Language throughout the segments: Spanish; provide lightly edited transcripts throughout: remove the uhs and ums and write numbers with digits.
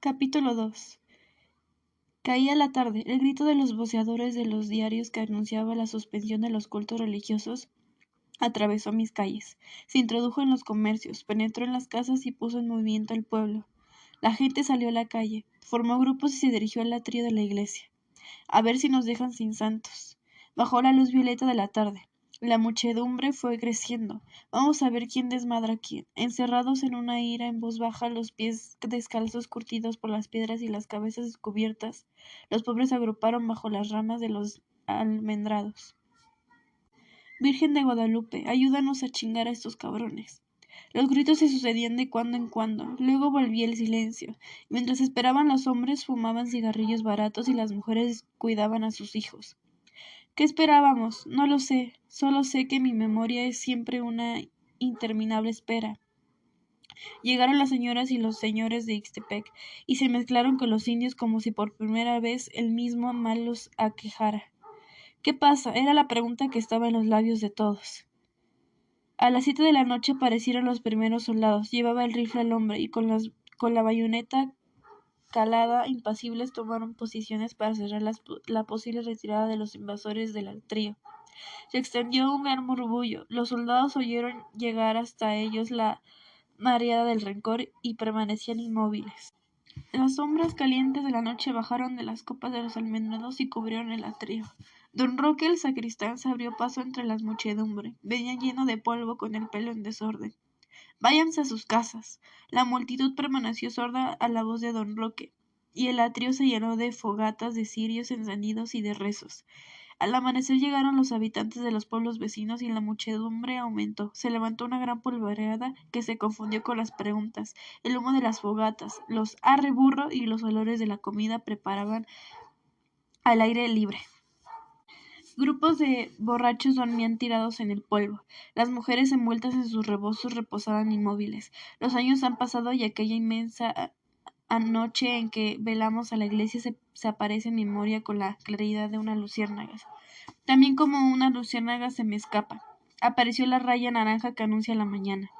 Capítulo 2. Caía la tarde. El grito de los voceadores de los diarios que anunciaba la suspensión de los cultos religiosos atravesó mis calles. Se introdujo en los comercios, penetró en las casas y puso en movimiento el pueblo. La gente salió a la calle, formó grupos y se dirigió al atrio de la iglesia. A ver si nos dejan sin santos. Bajó la luz violeta de la tarde. La muchedumbre fue creciendo. Vamos a ver quién desmadra a quién. Encerrados en una ira en voz baja, los pies descalzos curtidos por las piedras y las cabezas descubiertas, los pobres se agruparon bajo las ramas de los almendrados. Virgen de Guadalupe, ayúdanos a chingar a estos cabrones. Los gritos se sucedían de cuando en cuando, luego volvía el silencio. Mientras esperaban los hombres fumaban cigarrillos baratos y las mujeres cuidaban a sus hijos. ¿Qué esperábamos? No lo sé, solo sé que mi memoria es siempre una interminable espera. Llegaron las señoras y los señores de Ixtepec, y se mezclaron con los indios como si por primera vez el mismo mal los aquejara. ¿Qué pasa? Era la pregunta que estaba en los labios de todos. A las 7 de la noche aparecieron los primeros soldados. Llevaba el rifle al hombre y con la bayoneta calada, impasibles tomaron posiciones para cerrar la posible retirada de los invasores del trío. Se extendió un gran murmullo. Los soldados oyeron llegar hasta ellos la mareada del rencor y permanecían inmóviles. Las sombras calientes de la noche bajaron de las copas de los almendrados y cubrieron el atrio. Don Roque el sacristán se abrió paso entre la muchedumbre. Venía lleno de polvo, con el pelo en desorden. Váyanse a sus casas. La multitud permaneció sorda a la voz de don Roque, y el atrio se llenó de fogatas, de cirios encendidos y de rezos. Al amanecer llegaron los habitantes de los pueblos vecinos y la muchedumbre aumentó. Se levantó una gran polvoreada que se confundió con las preguntas, el humo de las fogatas, los arre burro y los olores de la comida preparaban al aire libre. Grupos de borrachos dormían tirados en el polvo. Las mujeres envueltas en sus rebozos reposaban inmóviles. Los años han pasado y aquella inmensa anoche en que velamos a la iglesia se aparece en mi memoria con la claridad de una luciérnaga. También como una luciérnaga se me escapa. Apareció la raya naranja que anuncia la mañana.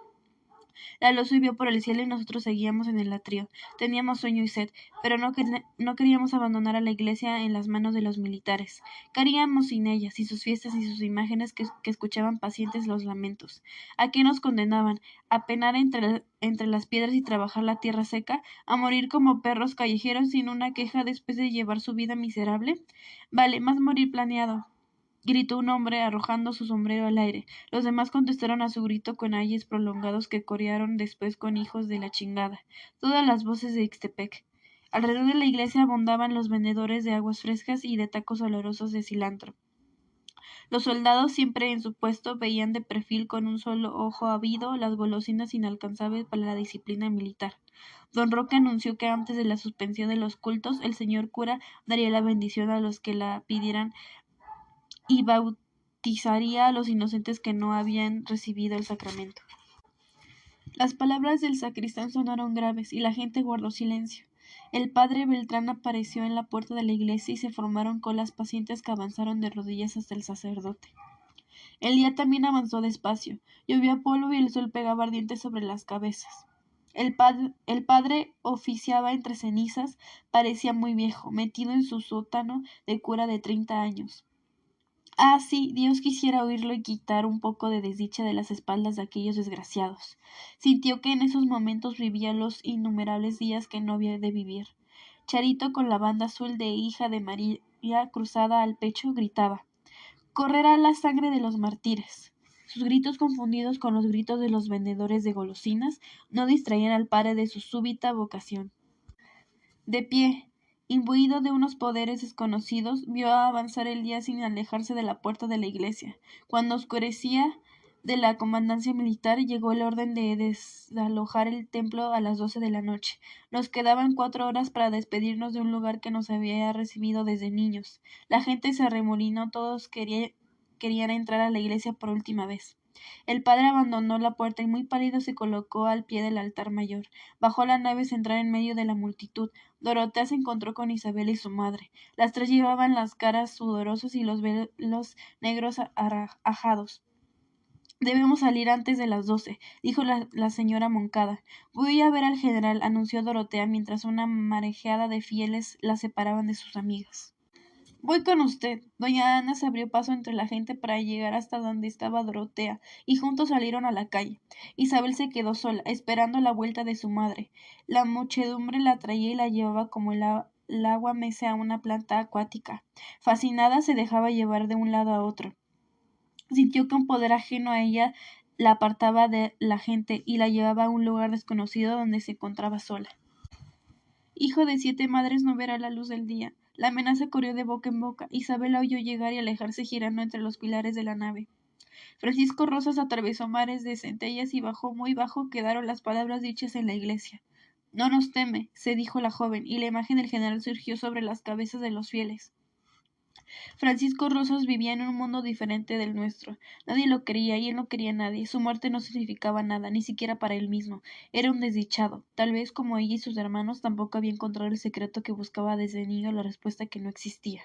La luz subió por el cielo y nosotros seguíamos en el atrio. Teníamos sueño y sed, pero no queríamos abandonar a la iglesia en las manos de los militares. ¿Qué haríamos sin ella, sin sus fiestas y sus imágenes que escuchaban pacientes los lamentos? ¿A qué nos condenaban? ¿A penar entre las piedras y trabajar la tierra seca? ¿A morir como perros callejeros sin una queja después de llevar su vida miserable? Vale, más morir planeado, gritó un hombre arrojando su sombrero al aire. Los demás contestaron a su grito con ayes prolongados que corearon después con hijos de la chingada. Todas las voces de Ixtepec. Alrededor de la iglesia abundaban los vendedores de aguas frescas y de tacos olorosos de cilantro. Los soldados, siempre en su puesto, veían de perfil con un solo ojo ávido las golosinas inalcanzables para la disciplina militar. Don Roque anunció que antes de la suspensión de los cultos, el señor cura daría la bendición a los que la pidieran y bautizaría a los inocentes que no habían recibido el sacramento. Las palabras del sacristán sonaron graves y la gente guardó silencio. El padre Beltrán apareció en la puerta de la iglesia y se formaron colas pacientes que avanzaron de rodillas hasta el sacerdote. El día también avanzó despacio. Llovía polvo y el sol pegaba ardiente sobre las cabezas. El padre oficiaba entre cenizas, parecía muy viejo, metido en su sótano de cura de 30 años. Ah, sí, Dios quisiera oírlo y quitar un poco de desdicha de las espaldas de aquellos desgraciados. Sintió que en esos momentos vivía los innumerables días que no había de vivir. Charito, con la banda azul de hija de María cruzada al pecho, gritaba: «Correrá la sangre de los mártires». Sus gritos, confundidos con los gritos de los vendedores de golosinas, no distraían al padre de su súbita vocación. De pie, imbuido de unos poderes desconocidos, vio avanzar el día sin alejarse de la puerta de la iglesia. Cuando oscurecía de la comandancia militar, llegó el orden de desalojar el templo a las 12 de la noche. Nos quedaban 4 horas para despedirnos de un lugar que nos había recibido desde niños. La gente se arremolinó, todos querían entrar a la iglesia por última vez. El padre abandonó la puerta y muy pálido se colocó al pie del altar mayor. Bajó la nave central en medio de la multitud. Dorotea se encontró con Isabel y su madre. Las tres llevaban las caras sudorosas y los velos negros ajados. Debemos salir antes de las 12, dijo la señora Moncada. Voy a ver al general, anunció Dorotea mientras una marejeada de fieles la separaban de sus amigas. Voy con usted. Doña Ana se abrió paso entre la gente para llegar hasta donde estaba Dorotea, y juntos salieron a la calle. Isabel se quedó sola, esperando la vuelta de su madre. La muchedumbre la traía y la llevaba como el agua mece a una planta acuática. Fascinada se dejaba llevar de un lado a otro. Sintió que un poder ajeno a ella la apartaba de la gente y la llevaba a un lugar desconocido donde se encontraba sola. Hijo de 7 madres no verá la luz del día. La amenaza corrió de boca en boca. Isabel la oyó llegar y alejarse girando entre los pilares de la nave. Francisco Rosas atravesó mares de centellas y bajó muy bajo quedaron las palabras dichas en la iglesia. No nos teme, se dijo la joven, y la imagen del general surgió sobre las cabezas de los fieles. Francisco Rosas vivía en un mundo diferente del nuestro. Nadie lo quería y él no quería a nadie. Su muerte no significaba nada, ni siquiera para él mismo. Era un desdichado. Tal vez como ella y sus hermanos tampoco había encontrado el secreto que buscaba desde niño la respuesta que no existía.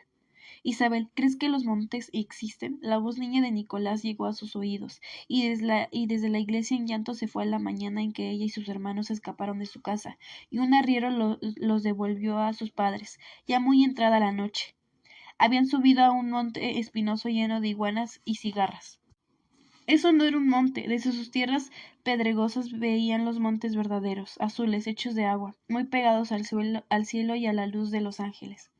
Isabel, ¿crees que los montes existen? La voz niña de Nicolás llegó a sus oídos, y desde la iglesia en llanto se fue a la mañana en que ella y sus hermanos escaparon de su casa, y un arriero los devolvió a sus padres, ya muy entrada la noche. Habían subido a un monte espinoso lleno de iguanas y cigarras. Eso no era un monte, desde sus tierras pedregosas veían los montes verdaderos, azules, hechos de agua, muy pegados al cielo y a la luz de los ángeles.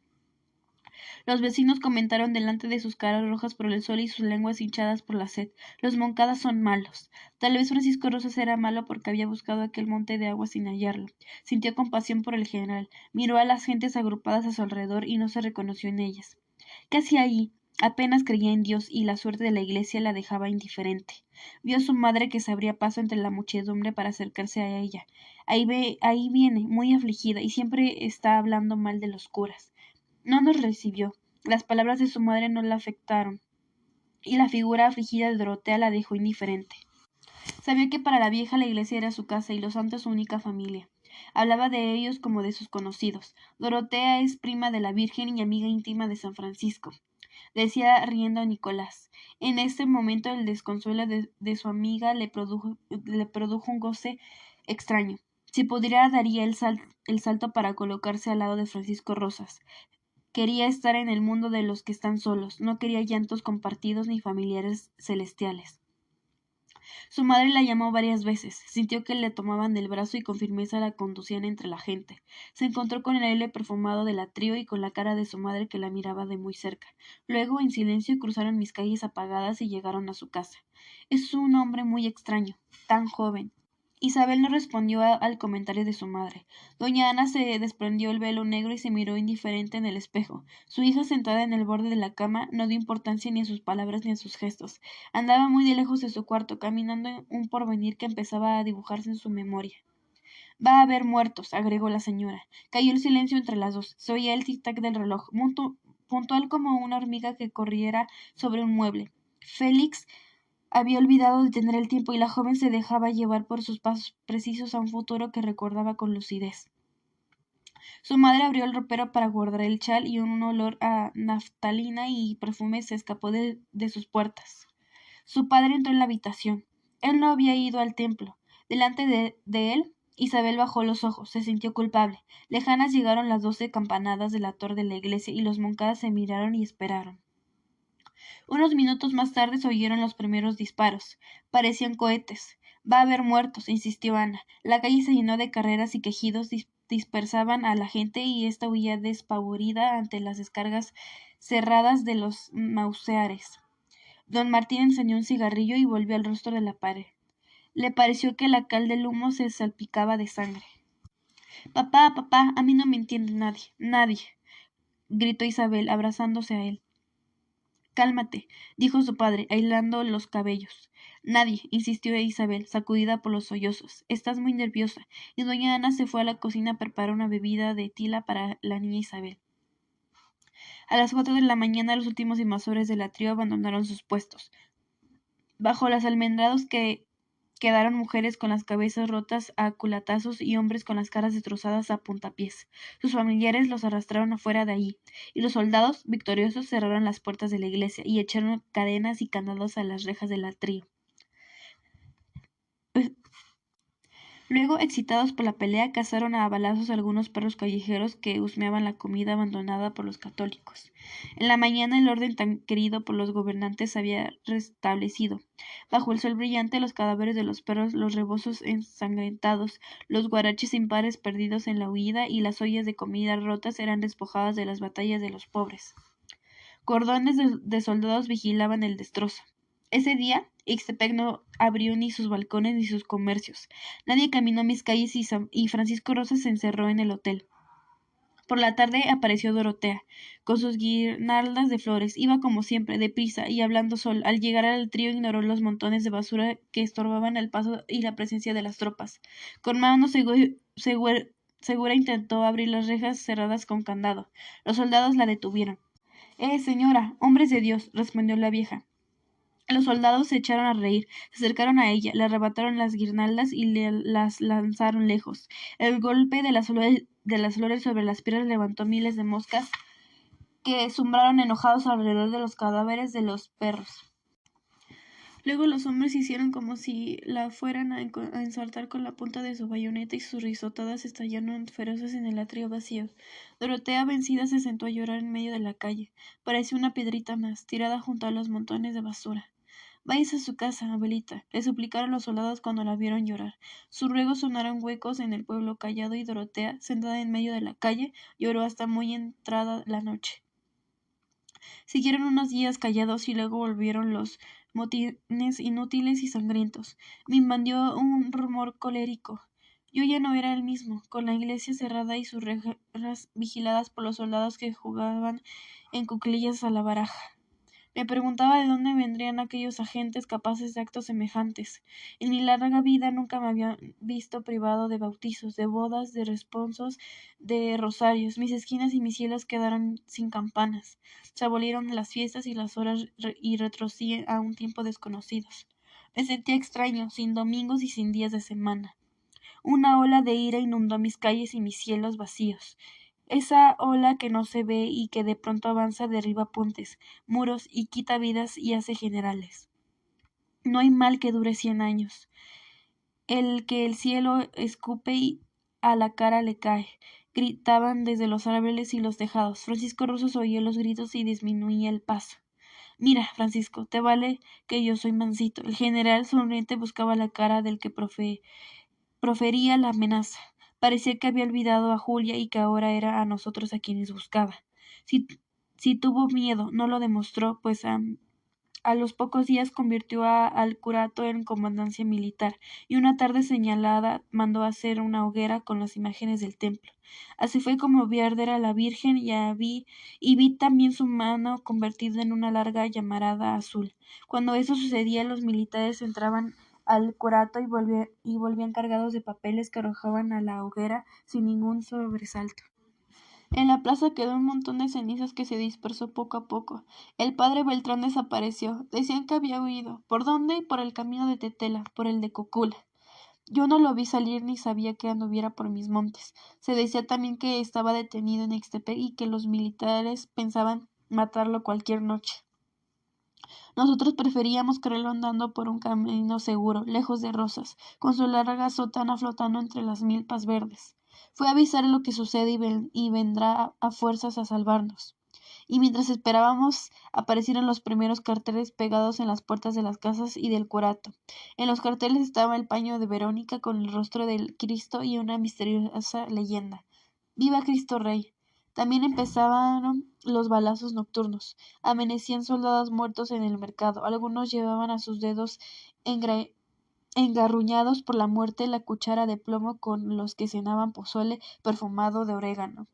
Los vecinos comentaron delante de sus caras rojas por el sol y sus lenguas hinchadas por la sed. Los Moncada son malos. Tal vez Francisco Rosas era malo porque había buscado aquel monte de agua sin hallarlo. Sintió compasión por el general, miró a las gentes agrupadas a su alrededor y no se reconoció en ellas. ¿Qué hacía allí? Apenas creía en Dios y la suerte de la iglesia la dejaba indiferente. Vio a su madre que se abría paso entre la muchedumbre para acercarse a ella. Ahí viene, muy afligida, y siempre está hablando mal de los curas. No nos recibió. Las palabras de su madre no la afectaron, y la figura afligida de Dorotea la dejó indiferente. Sabía que para la vieja la iglesia era su casa y los santos su única familia. Hablaba de ellos como de sus conocidos. Dorotea es prima de la Virgen y amiga íntima de San Francisco, decía riendo a Nicolás. En este momento el desconsuelo de su amiga le produjo un goce extraño. Si pudiera daría el salto para colocarse al lado de Francisco Rosas. Quería estar en el mundo de los que están solos, no quería llantos compartidos ni familiares celestiales. Su madre la llamó varias veces, sintió que le tomaban del brazo y con firmeza la conducían entre la gente. Se encontró con el aire perfumado del atrio y con la cara de su madre que la miraba de muy cerca. Luego, en silencio, cruzaron mis calles apagadas y llegaron a su casa. Es un hombre muy extraño, tan joven. Isabel no respondió al comentario de su madre. Doña Ana se desprendió el velo negro y se miró indiferente en el espejo. Su hija, sentada en el borde de la cama, no dio importancia ni a sus palabras ni a sus gestos. Andaba muy de lejos de su cuarto, caminando en un porvenir que empezaba a dibujarse en su memoria. Va a haber muertos, agregó la señora. Cayó el silencio entre las dos. Se oía el tic-tac del reloj, puntual como una hormiga que corriera sobre un mueble. Félix había olvidado detener el tiempo y la joven se dejaba llevar por sus pasos precisos a un futuro que recordaba con lucidez. Su madre abrió el ropero para guardar el chal y un olor a naftalina y perfume se escapó de sus puertas. Su padre entró en la habitación. Él no había ido al templo. Delante de él, Isabel bajó los ojos, se sintió culpable. Lejanas llegaron las 12 campanadas de la torre de la iglesia y los Moncada se miraron y esperaron. Unos minutos más tarde se oyeron los primeros disparos. Parecían cohetes. Va a haber muertos, insistió Ana. La calle se llenó de carreras y quejidos dispersaban a la gente y ésta huía despavorida ante las descargas cerradas de los mauseares. Don Martín encendió un cigarrillo y volvió al rostro de la pared. Le pareció que la cal del humo se salpicaba de sangre. Papá, papá, a mí no me entiende nadie, nadie, gritó Isabel, abrazándose a él. Cálmate, dijo su padre, aislando los cabellos. Nadie, insistió Isabel, sacudida por los sollozos. Estás muy nerviosa. Y doña Ana se fue a la cocina a preparar una bebida de tila para la niña Isabel. A las 4 de la mañana los últimos invasores del atrio abandonaron sus puestos. Bajo los almendrados quedaron mujeres con las cabezas rotas a culatazos y hombres con las caras destrozadas a puntapiés. Sus familiares los arrastraron afuera de allí, y los soldados, victoriosos, cerraron las puertas de la iglesia y echaron cadenas y candados a las rejas del atrio. Luego, excitados por la pelea, cazaron a balazos a algunos perros callejeros que husmeaban la comida abandonada por los católicos. En la mañana el orden tan querido por los gobernantes se había restablecido. Bajo el sol brillante, los cadáveres de los perros, los rebozos ensangrentados, los guaraches impares perdidos en la huida y las ollas de comida rotas eran despojadas de las batallas de los pobres. Cordones de soldados vigilaban el destrozo. Ese día, Ixtepec no abrió ni sus balcones ni sus comercios. Nadie caminó mis calles y Francisco Rosa se encerró en el hotel. Por la tarde apareció Dorotea, con sus guirnaldas de flores. Iba como siempre, deprisa y hablando sola. Al llegar al trío ignoró los montones de basura que estorbaban el paso y la presencia de las tropas. Con mano segura intentó abrir las rejas cerradas con candado. Los soldados la detuvieron. Señora, hombres de Dios, respondió la vieja. Los soldados se echaron a reír, se acercaron a ella, le arrebataron las guirnaldas y las lanzaron lejos. El golpe de las flores sobre las piedras levantó miles de moscas que zumbraron enojados alrededor de los cadáveres de los perros. Luego los hombres hicieron como si la fueran a ensartar con la punta de su bayoneta y sus risotadas estallaron feroces en el atrio vacío. Dorotea, vencida, se sentó a llorar en medio de la calle. Parecía una piedrita más, tirada junto a los montones de basura. Váyase a su casa, abuelita, le suplicaron los soldados cuando la vieron llorar. Sus ruegos sonaron huecos en el pueblo callado y Dorotea, sentada en medio de la calle, lloró hasta muy entrada la noche. Siguieron unos días callados y luego volvieron los motines inútiles y sangrientos. Me invadió un rumor colérico. Yo ya no era el mismo, con la iglesia cerrada y sus rejas vigiladas por los soldados que jugaban en cuclillas a la baraja. Me preguntaba de dónde vendrían aquellos agentes capaces de actos semejantes. En mi larga vida nunca me había visto privado de bautizos, de bodas, de responsos, de rosarios. Mis esquinas y mis cielos quedaron sin campanas. Se abolieron las fiestas y las horas y retrocedí a un tiempo desconocidos. Me sentía extraño, sin domingos y sin días de semana. Una ola de ira inundó mis calles y mis cielos vacíos. Esa ola que no se ve y que de pronto avanza derriba puentes, muros y quita vidas y hace generales. No hay mal que dure 100 años. El que el cielo escupe y a la cara le cae. Gritaban desde los árboles y los tejados. Francisco Rosas oía los gritos y disminuía el paso. Mira, Francisco, te vale que yo soy mansito. El general sonriente buscaba la cara del que profería la amenaza. Parecía que había olvidado a Julia y que ahora era a nosotros a quienes buscaba. Si, si tuvo miedo, no lo demostró, pues a los pocos días convirtió al curato en comandancia militar, y una tarde señalada mandó hacer una hoguera con las imágenes del templo. Así fue como vi arder a la Virgen y vi también su mano convertida en una larga llamarada azul. Cuando eso sucedía, los militares entraban al curato y volvían cargados de papeles que arrojaban a la hoguera sin ningún sobresalto. En la plaza quedó un montón de cenizas que se dispersó poco a poco. El padre Beltrán desapareció. Decían que había huido. ¿Por dónde? Por el camino de Tetela, por el de Cocula. Yo no lo vi salir ni sabía que anduviera por mis montes. Se decía también que estaba detenido en Ixtepec y que los militares pensaban matarlo cualquier noche. Nosotros preferíamos creerlo andando por un camino seguro, lejos de Rosas, con su larga sotana flotando entre las milpas verdes. Fue a avisar lo que sucede y vendrá a fuerzas a salvarnos. Y mientras esperábamos, aparecieron los primeros carteles pegados en las puertas de las casas y del curato. En los carteles estaba el paño de Verónica con el rostro del Cristo y una misteriosa leyenda. ¡Viva Cristo Rey! También empezaron los balazos nocturnos. Amanecían soldados muertos en el mercado. Algunos llevaban a sus dedos engarruñados por la muerte la cuchara de plomo con los que cenaban pozole perfumado de orégano.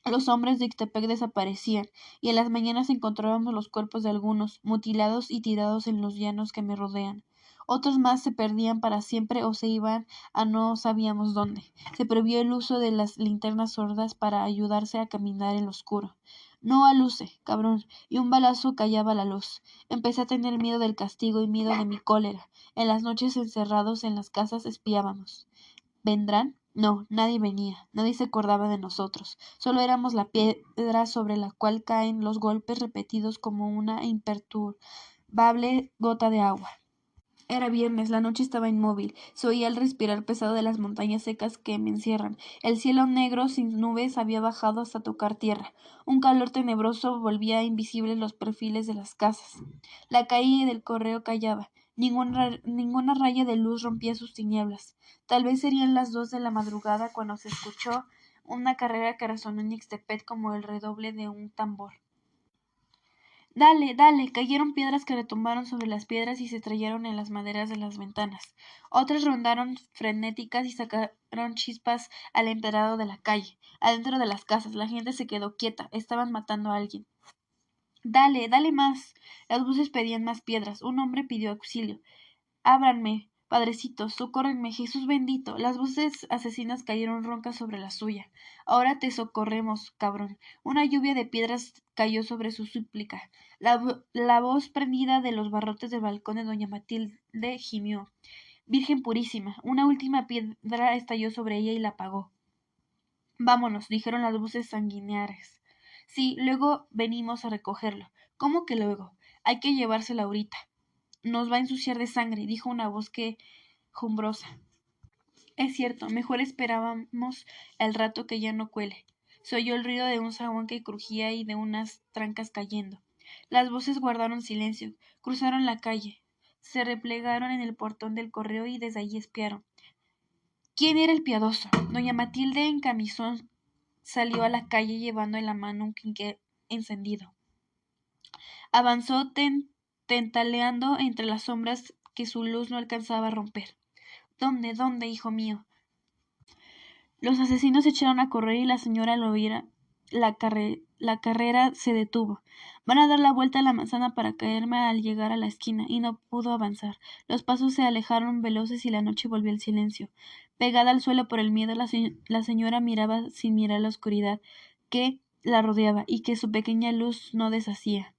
Los hombres de Ixtepec desaparecían, y en las mañanas encontrábamos los cuerpos de algunos, mutilados y tirados en los llanos que me rodean. Otros más se perdían para siempre o se iban a no sabíamos dónde. Se prohibió el uso de las linternas sordas para ayudarse a caminar en lo oscuro. No aluce, cabrón, y un balazo callaba la luz. Empecé a tener miedo del castigo y miedo de mi cólera. En las noches encerrados en las casas espiábamos. ¿Vendrán? No, nadie venía, nadie se acordaba de nosotros. Solo éramos la piedra sobre la cual caen los golpes repetidos como una imperturbable gota de agua. Era viernes, la noche estaba inmóvil, se oía el respirar pesado de las montañas secas que me encierran. El cielo negro, sin nubes, había bajado hasta tocar tierra. Un calor tenebroso volvía invisibles los perfiles de las casas. La calle del correo callaba. Ninguna raya de luz rompía sus tinieblas. Tal vez serían las 2 de la madrugada cuando se escuchó una carrera que resonó en Ixtepec como el redoble de un tambor. Dale, dale. Cayeron piedras que retumbaron sobre las piedras y se estrellaron en las maderas de las ventanas. Otras rondaron frenéticas y sacaron chispas al empedrado de la calle. Adentro de las casas, la gente se quedó quieta. Estaban matando a alguien. Dale, dale más. Las voces pedían más piedras. Un hombre pidió auxilio. Ábranme, padrecitos, socórrenme, Jesús bendito. Las voces asesinas cayeron roncas sobre la suya. Ahora te socorremos, cabrón. Una lluvia de piedras cayó sobre su súplica. La voz prendida de los barrotes del balcón de doña Matilde gimió. Virgen purísima. Una última piedra estalló sobre ella y la apagó. Vámonos, dijeron las voces sanguinarias. Sí, luego venimos a recogerlo. ¿Cómo que luego? Hay que llevárselo ahorita. Nos va a ensuciar de sangre, dijo una voz quejumbrosa. Es cierto, mejor esperábamos el rato que ya no cuele. Se oyó el ruido de un zaguán que crujía y de unas trancas cayendo. Las voces guardaron silencio, cruzaron la calle, se replegaron en el portón del correo y desde allí espiaron. ¿Quién era el piadoso? Doña Matilde en camisón salió a la calle llevando en la mano un quinqué encendido. Avanzó tentaleando entre las sombras que su luz no alcanzaba a romper. ¿Dónde, dónde, hijo mío? Los asesinos echaron a correr y la señora lo viera. La carrera se detuvo. Van a dar la vuelta a la manzana para caerme al llegar a la esquina, y no pudo avanzar. Los pasos se alejaron veloces y la noche volvió al silencio. Pegada al suelo por el miedo, la señora miraba sin mirar la oscuridad que la rodeaba y que su pequeña luz no deshacía.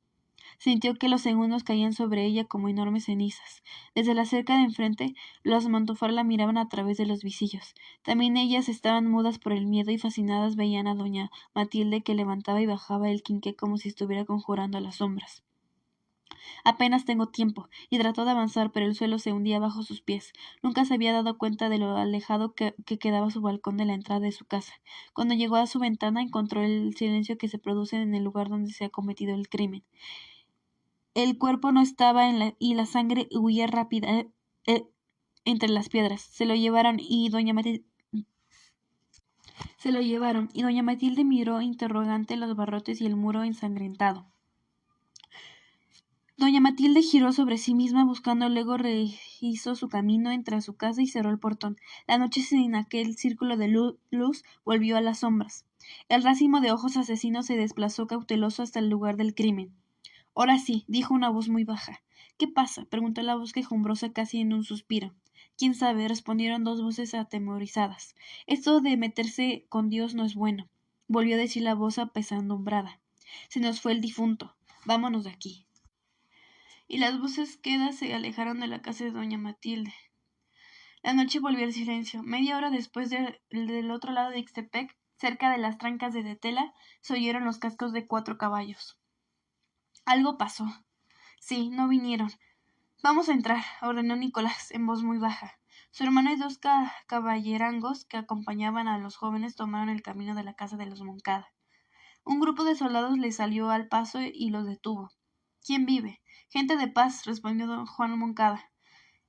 Sintió que los segundos caían sobre ella como enormes cenizas. Desde la cerca de enfrente, los Montufar la miraban a través de los visillos. También ellas estaban mudas por el miedo y fascinadas veían a doña Matilde que levantaba y bajaba el quinqué como si estuviera conjurando a las sombras. Apenas tengo tiempo, y trató de avanzar, pero el suelo se hundía bajo sus pies. Nunca se había dado cuenta de lo alejado que quedaba su balcón de la entrada de su casa. Cuando llegó a su ventana encontró el silencio que se produce en el lugar donde se ha cometido el crimen. El cuerpo no estaba y la sangre huía rápida eh, entre las piedras. Se lo llevaron y doña Matilde miró interrogante los barrotes y el muro ensangrentado. Doña Matilde giró sobre sí misma buscando, luego rehizo su camino entre su casa y cerró el portón. La noche sin aquel círculo de luz volvió a las sombras. El racimo de ojos asesinos se desplazó cauteloso hasta el lugar del crimen. Ahora sí, dijo una voz muy baja. ¿Qué pasa? Preguntó la voz quejumbrosa casi en un suspiro. ¿Quién sabe? Respondieron dos voces atemorizadas. Esto de meterse con Dios no es bueno, volvió a decir la voz apesadumbrada. Se nos fue el difunto. Vámonos de aquí. Y las voces quedas se alejaron de la casa de doña Matilde. La noche volvió al silencio. Media hora después del otro lado de Ixtepec, cerca de las trancas de Tetela, se oyeron los cascos de 4 caballos. Algo pasó. Sí, no vinieron. Vamos a entrar, ordenó Nicolás en voz muy baja. Su hermano y 2 caballerangos que acompañaban a los jóvenes tomaron el camino de la casa de los Moncada. Un grupo de soldados les salió al paso y los detuvo. ¿Quién vive? Gente de paz, respondió don Juan Moncada.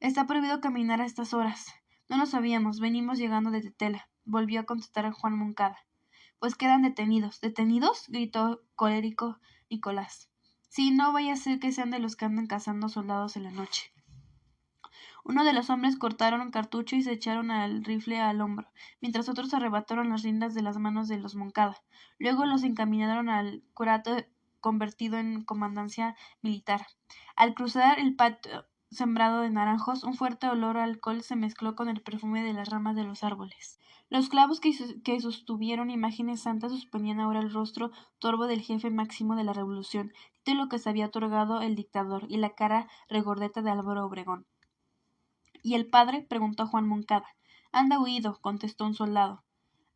Está prohibido caminar a estas horas. No lo sabíamos, venimos llegando de Tetela, volvió a contestar Juan Moncada. Pues quedan detenidos. ¿Detenidos? Gritó colérico Nicolás. Sí, no vaya a ser que sean de los que andan cazando soldados en la noche. Uno de los hombres cortaron un cartucho y se echaron el rifle al hombro, mientras otros arrebataron las riendas de las manos de los Moncada. Luego los encaminaron al curato convertido en comandancia militar. Al cruzar el patio sembrado de naranjos, un fuerte olor a alcohol se mezcló con el perfume de las ramas de los árboles. Los clavos que sostuvieron imágenes santas suspendían ahora el rostro torvo del jefe máximo de la revolución, título que se había otorgado el dictador, y la cara regordeta de Álvaro Obregón. ¿Y el padre? Preguntó Juan Moncada. Anda huido, contestó un soldado.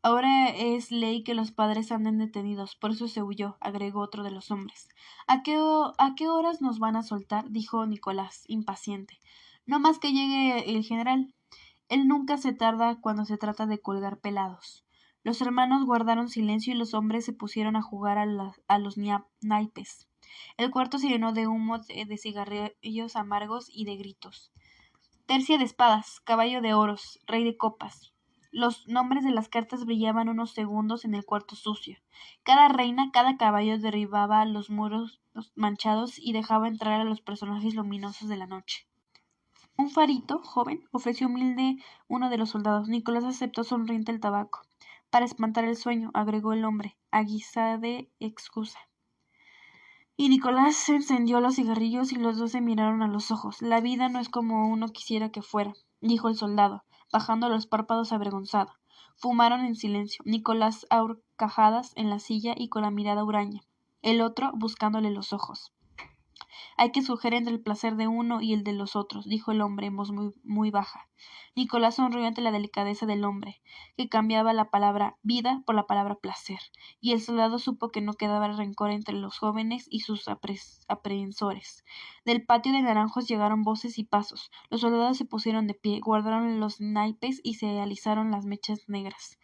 Ahora es ley que los padres anden detenidos, por eso se huyó, agregó otro de los hombres. ¿A qué horas nos van a soltar? Dijo Nicolás, impaciente. No más que llegue el general. Él nunca se tarda cuando se trata de colgar pelados. Los hermanos guardaron silencio y los hombres se pusieron a jugar a los naipes. El cuarto se llenó de humo de cigarrillos amargos y de gritos. Tercia de espadas, caballo de oros, rey de copas. Los nombres de las cartas brillaban unos segundos en el cuarto sucio. Cada reina, cada caballo derribaba los muros manchados y dejaba entrar a los personajes luminosos de la noche. Un farito, joven, ofreció humilde uno de los soldados. Nicolás aceptó sonriente el tabaco. Para espantar el sueño, agregó el hombre, a guisa de excusa. Y Nicolás encendió los cigarrillos y los dos se miraron a los ojos. La vida no es como uno quisiera que fuera, dijo el soldado, bajando los párpados avergonzado. Fumaron en silencio, Nicolás a horcajadas en la silla y con la mirada huraña, el otro buscándole los ojos. Hay que escoger entre el placer de uno y el de los otros, dijo el hombre en voz muy baja. Nicolás sonrió ante la delicadeza del hombre, que cambiaba la palabra vida por la palabra placer, y el soldado supo que no quedaba rencor entre los jóvenes y sus aprehensores. Del patio de naranjos llegaron voces y pasos. Los soldados se pusieron de pie, guardaron los naipes y se alisaron las mechas negras.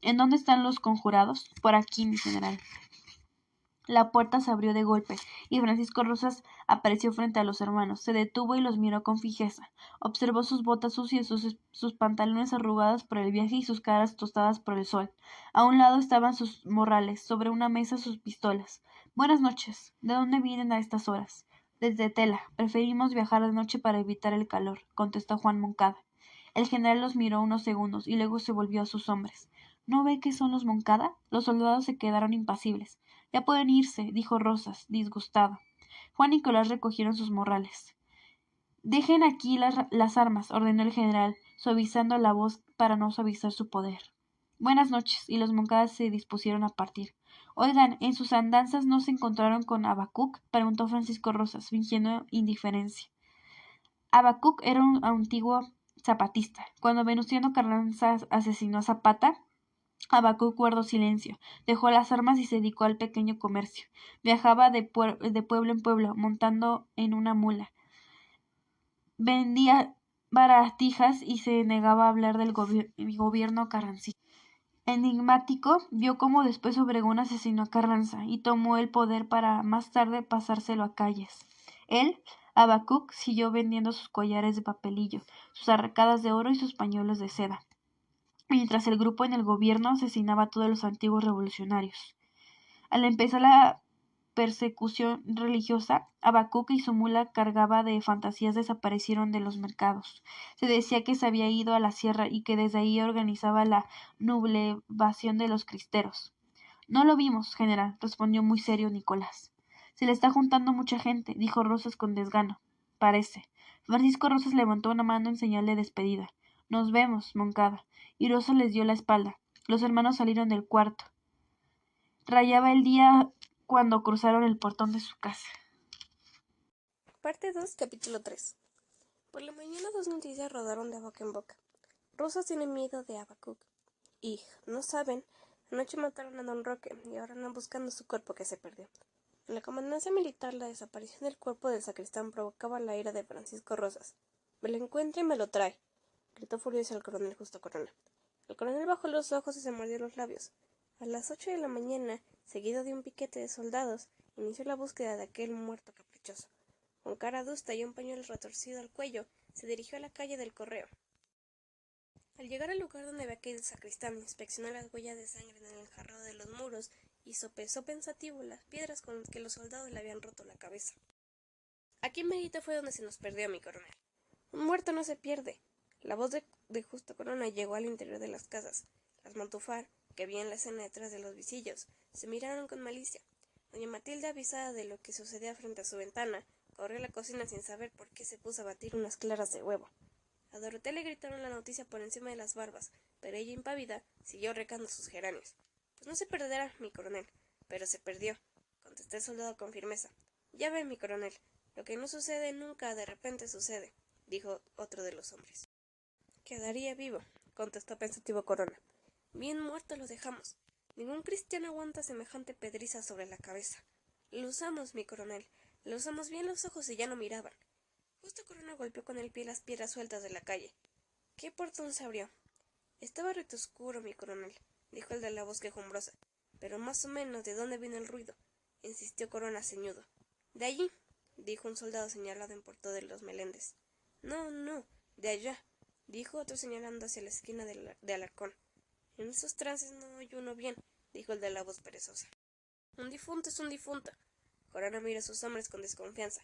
¿En dónde están los conjurados? Por aquí, mi general. La puerta se abrió de golpe, y Francisco Rosas apareció frente a los hermanos. Se detuvo y los miró con fijeza. Observó sus botas sucias, sus pantalones arrugados por el viaje y sus caras tostadas por el sol. A un lado estaban sus morrales, sobre una mesa sus pistolas. Buenas noches. ¿De dónde vienen a estas horas? Desde Tela. Preferimos viajar de noche para evitar el calor, contestó Juan Moncada. El general los miró unos segundos y luego se volvió a sus hombres. ¿No ve que son los Moncada? Los soldados se quedaron impasibles. Ya pueden irse, dijo Rosas, disgustado. Juan y Nicolás recogieron sus morrales. Dejen aquí las armas, ordenó el general, suavizando la voz para no suavizar su poder. Buenas noches, y los Moncada se dispusieron a partir. Oigan, ¿en sus andanzas no se encontraron con Habacuc? Preguntó Francisco Rosas, fingiendo indiferencia. Habacuc era un antiguo zapatista. Cuando Venustiano Carranza asesinó a Zapata, Habacuc guardó silencio, dejó las armas y se dedicó al pequeño comercio. Viajaba de pueblo en pueblo, montando en una mula. Vendía baratijas y se negaba a hablar del gobierno carrancista. Enigmático, vio cómo después Obregón asesinó a Carranza y tomó el poder para más tarde pasárselo a Calles. Él, Habacuc, siguió vendiendo sus collares de papelillo, sus arracadas de oro y sus pañuelos de seda, mientras el grupo en el gobierno asesinaba a todos los antiguos revolucionarios. Al empezar la persecución religiosa, Habacuc y su mula cargada de fantasías desaparecieron de los mercados. Se decía que se había ido a la sierra y que desde ahí organizaba la sublevación de los cristeros. No lo vimos, general, respondió muy serio Nicolás. Se le está juntando mucha gente, dijo Rosas con desgano. Parece. Francisco Rosas levantó una mano en señal de despedida. Nos vemos, Moncada. Y Rosas les dio la espalda. Los hermanos salieron del cuarto. Rayaba el día cuando cruzaron el portón de su casa. Parte 2, capítulo 3. Por la mañana 2 noticias rodaron de boca en boca. Rosas tiene miedo de Habacuc. Y, no saben, anoche mataron a don Roque y ahora andan buscando su cuerpo que se perdió. En la comandancia militar, la desaparición del cuerpo del sacristán provocaba la ira de Francisco Rosas. Me lo encuentra y me lo trae, gritó furioso el coronel Justo Corona. El coronel bajó los ojos y se mordió los labios. A las 8 de la mañana, seguido de un piquete de soldados, inició la búsqueda de aquel muerto caprichoso. Con cara adusta y un pañuelo retorcido al cuello, se dirigió a la calle del Correo. Al llegar al lugar donde había caído el sacristán, inspeccionó las huellas de sangre en el enjarrado de los muros y sopesó pensativo las piedras con que los soldados le habían roto la cabeza. Aquí merito fue donde se nos perdió, mi coronel. Un muerto no se pierde. La voz de Justo Corona llegó al interior de las casas. Las Montufar, que veían la escena detrás de los visillos, se miraron con malicia. Doña Matilde, avisada de lo que sucedía frente a su ventana, corrió a la cocina sin saber por qué se puso a batir unas claras de huevo. A Dorotea le gritaron la noticia por encima de las barbas, pero ella, impávida, siguió recando sus geranios. Pues no se perderá, mi coronel, pero se perdió, contestó el soldado con firmeza. Ya ve, mi coronel, lo que no sucede nunca de repente sucede, dijo otro de los hombres. Quedaría vivo, contestó pensativo Corona. Bien muerto lo dejamos. Ningún cristiano aguanta semejante pedriza sobre la cabeza. Lo usamos, mi coronel, lo usamos bien los ojos y ya no miraban. Justo Corona golpeó con el pie las piedras sueltas de la calle. ¿Qué portón se abrió? Estaba reto oscuro, mi coronel, dijo el de la voz quejumbrosa. Pero más o menos, ¿de dónde vino el ruido? Insistió Corona ceñudo. De allí, dijo un soldado señalado en Porto de los Meléndez. No, no, de allá, dijo otro señalando hacia la esquina de Alarcón. En esos trances no oye uno bien, dijo el de la voz perezosa. Un difunto es un difunto. Corona mira a sus hombres con desconfianza.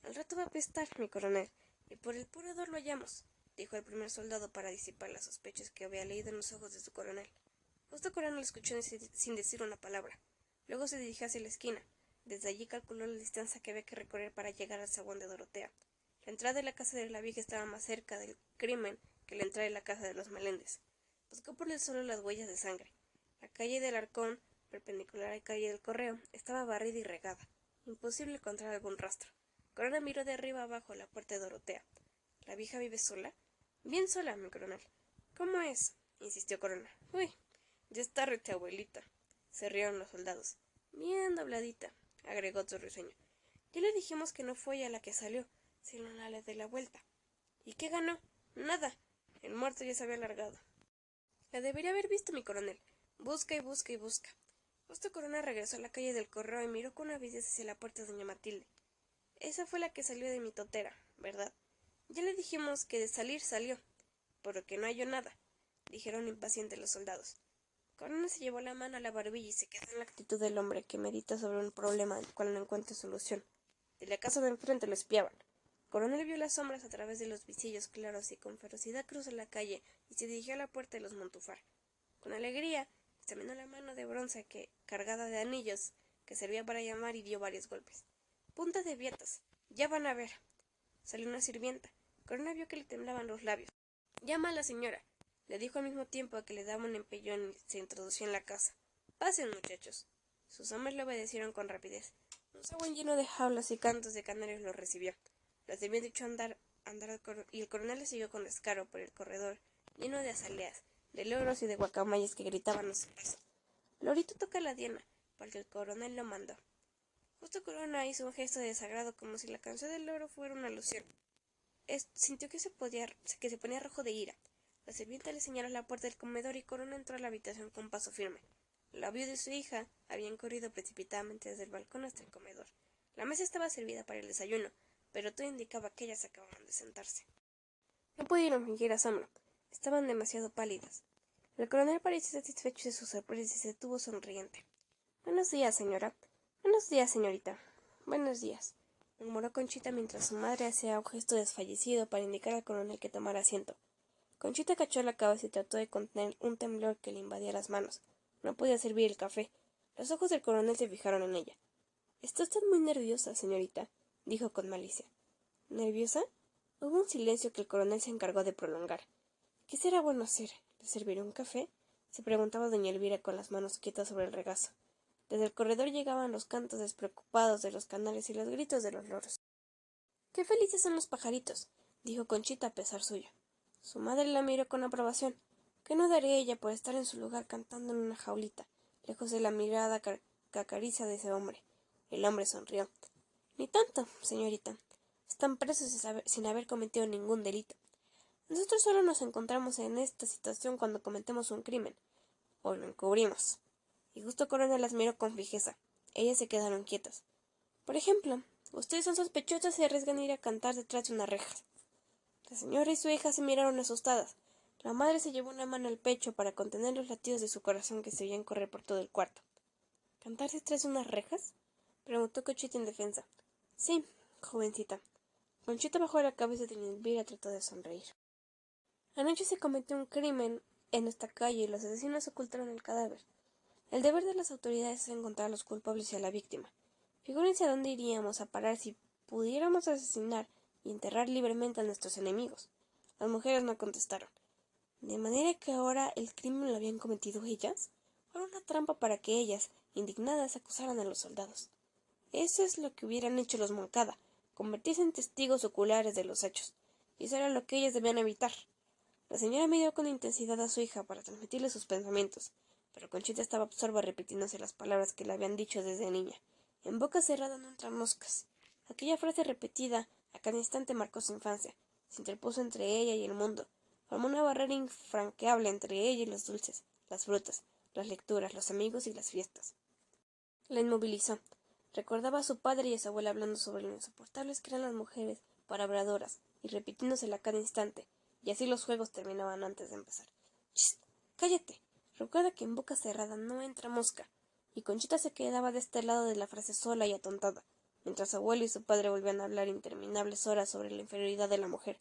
Al rato va a apestar, mi coronel, y por el puro hedor lo hallamos, dijo el primer soldado para disipar las sospechas que había leído en los ojos de su coronel. Justo Corona lo escuchó sin decir una palabra. Luego se dirigió hacia la esquina. Desde allí calculó la distancia que había que recorrer para llegar al zaguán de Dorotea. La entrada de la casa de la vieja estaba más cerca del crimen que la entrada de la casa de los Meléndez. Buscó por el suelo las huellas de sangre. La calle del Arcón, perpendicular a la calle del Correo, estaba barrida y regada. Imposible encontrar algún rastro. Corona miró de arriba abajo la puerta de Dorotea. ¿La vieja vive sola? Bien sola, mi coronel. ¿Cómo es? Insistió Corona. Uy, ya está rete abuelita. Se rieron los soldados. Bien dobladita, agregó otro risueño. Ya le dijimos que no fue ella la que salió, sino la de la vuelta. ¿Y qué ganó? Nada. El muerto ya se había largado. La debería haber visto, mi coronel. Busca y busca y busca. Justo Corona regresó a la calle del Correo y miró con avidez hacia la puerta de doña Matilde. Esa fue la que salió de mi totera, ¿verdad? Ya le dijimos que de salir salió, pero que no halló nada, dijeron impacientes los soldados. Corona se llevó la mano a la barbilla y se quedó en la actitud del hombre que medita sobre un problema al cual no encuentra solución. De la casa de enfrente lo espiaban. Coronel vio las sombras a través de los visillos claros y con ferocidad cruzó la calle y se dirigió a la puerta de los Montufar. Con alegría examinó la mano de bronce cargada de anillos, que servía para llamar y dio varios golpes. Punta de vietas. Ya van a ver. Salió una sirvienta. Corona vio que le temblaban los labios. Llama a la señora, le dijo al mismo tiempo que le daba un empellón y se introdució en la casa. Pasen, muchachos. Sus hombres le obedecieron con rapidez. Un zaguán lleno de jaulas y cantos de canarios lo recibió. Los había dicho andar y el coronel le siguió con descaro por el corredor, lleno de azaleas, de loros y de guacamayas que gritaban a su paso. Lorito toca la diana, porque el coronel lo mandó. Justo Corona hizo un gesto de desagrado como si la canción del loro fuera una alusión. Sintió que se ponía rojo de ira. La sirvienta le señaló la puerta del comedor y Corona entró a la habitación con paso firme. La viuda y su hija habían corrido precipitadamente desde el balcón hasta el comedor. La mesa estaba servida para el desayuno, pero todo indicaba que ellas acababan de sentarse. No pudieron fingir asombro. Estaban demasiado pálidas. El coronel pareció satisfecho de su sorpresa y se detuvo sonriente. Buenos días, señora. Buenos días, señorita. Buenos días, murmuró Conchita mientras su madre hacía un gesto desfallecido para indicar al coronel que tomara asiento. Conchita cachó la cabeza y trató de contener un temblor que le invadía las manos. No podía servir el café. Los ojos del coronel se fijaron en ella. Está usted muy nerviosa, señorita, dijo con malicia. ¿Nerviosa? Hubo un silencio que el coronel se encargó de prolongar. ¿Qué será bueno hacer? ¿Le serviré un café? Se preguntaba doña Elvira con las manos quietas sobre el regazo. Desde el corredor llegaban los cantos despreocupados de los canales y los gritos de los loros. ¡Qué felices son los pajaritos! Dijo Conchita a pesar suyo. Su madre la miró con aprobación. ¿Qué no daría ella por estar en su lugar cantando en una jaulita, lejos de la mirada cacariza de ese hombre? El hombre sonrió. Ni tanto, señorita. Están presos sin haber cometido ningún delito. Nosotros solo nos encontramos en esta situación cuando cometemos un crimen, o lo encubrimos. Y justo Corona las miró con fijeza. Ellas se quedaron quietas. Por ejemplo, ustedes son sospechosas y se arriesgan a ir a cantar detrás de una reja. La señora y su hija se miraron asustadas. La madre se llevó una mano al pecho para contener los latidos de su corazón que se oían correr por todo el cuarto. ¿Cantar detrás de unas rejas? Preguntó Conchita indefensa. Sí, jovencita. Conchita bajó la cabeza de doña Elvira y trató de sonreír. Anoche se cometió un crimen en esta calle y los asesinos ocultaron el cadáver. El deber de las autoridades es encontrar a los culpables y a la víctima. Figúrense a dónde iríamos a parar si pudiéramos asesinar y enterrar libremente a nuestros enemigos. Las mujeres no contestaron. ¿De manera que ahora el crimen lo habían cometido ellas? Era una trampa para que ellas, indignadas, acusaran a los soldados. Eso es lo que hubieran hecho los Moncada, convertirse en testigos oculares de los hechos. Y eso era lo que ellas debían evitar. La señora miró con intensidad a su hija para transmitirle sus pensamientos, pero Conchita estaba absorta repitiéndose las palabras que le habían dicho desde niña. En boca cerrada no entran moscas. Aquella frase repetida Cada instante marcó su infancia, se interpuso entre ella y el mundo, formó una barrera infranqueable entre ella y los dulces, las frutas, las lecturas, los amigos y las fiestas. La inmovilizó. Recordaba a su padre y a su abuela hablando sobre lo insoportables que eran las mujeres, palabreadoras, y repitiéndosela a cada instante, y así los juegos terminaban antes de empezar. —¡Chist! ¡Cállate! Recuerda que en boca cerrada no entra mosca. Y Conchita se quedaba de este lado de la frase sola y atontada, mientras su abuelo y su padre volvían a hablar interminables horas sobre la inferioridad de la mujer.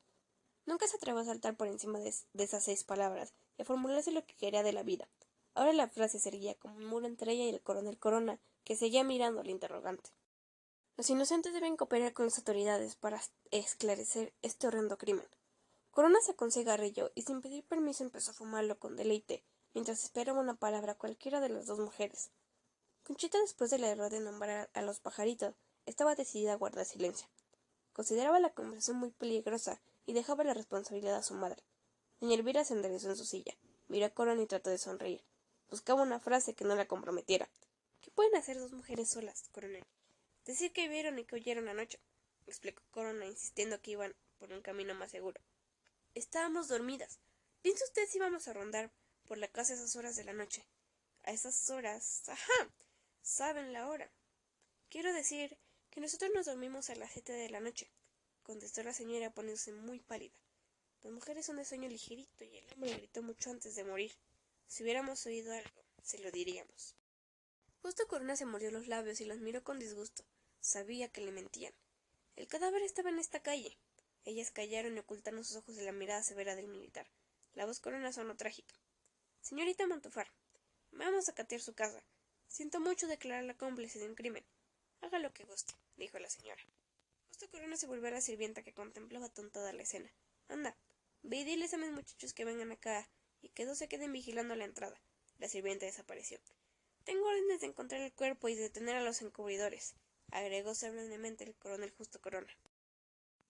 Nunca se atrevió a saltar por encima de esas 6 palabras y a formularse lo que quería de la vida. Ahora la frase se erguía como un muro entre ella y el coronel Corona, que seguía mirando al interrogante. Los inocentes deben cooperar con las autoridades para esclarecer este horrendo crimen. Corona sacó un cigarrillo y sin pedir permiso empezó a fumarlo con deleite, mientras esperaba una palabra cualquiera de las 2 mujeres. Conchita, después del error de nombrar a los pajaritos, estaba decidida a guardar silencio. Consideraba la conversación muy peligrosa y dejaba la responsabilidad a su madre. Doña Elvira se enderezó en su silla, miró a Corona y trató de sonreír. Buscaba una frase que no la comprometiera. ¿Qué pueden hacer 2 mujeres solas, coronel? Decir que vieron y que oyeron anoche, explicó Corona, insistiendo que iban por un camino más seguro. Estábamos dormidas. ¿Piensa usted si íbamos a rondar por la casa a esas horas de la noche? A esas horas. ¡Ajá! Saben la hora. Quiero decir que nosotros nos dormimos a las 7 de la noche, contestó la señora poniéndose muy pálida. Las mujeres son de sueño ligerito y el hombre gritó mucho antes de morir. Si hubiéramos oído algo, se lo diríamos. Justo Corona se mordió los labios y los miró con disgusto. Sabía que le mentían. El cadáver estaba en esta calle. Ellas callaron y ocultaron sus ojos de la mirada severa del militar. La voz Corona sonó trágica. Señorita Montufar, vamos a catear su casa. Siento mucho declararla cómplice de un crimen. Haga lo que guste, dijo la señora. Justo Corona se volvió a la sirvienta que contemplaba atontada la escena. Anda, ve y diles a mis muchachos que vengan acá y que 2 se queden vigilando la entrada. La sirvienta desapareció. Tengo órdenes de encontrar el cuerpo y de detener a los encubridores, agregó solemnemente el coronel Justo Corona.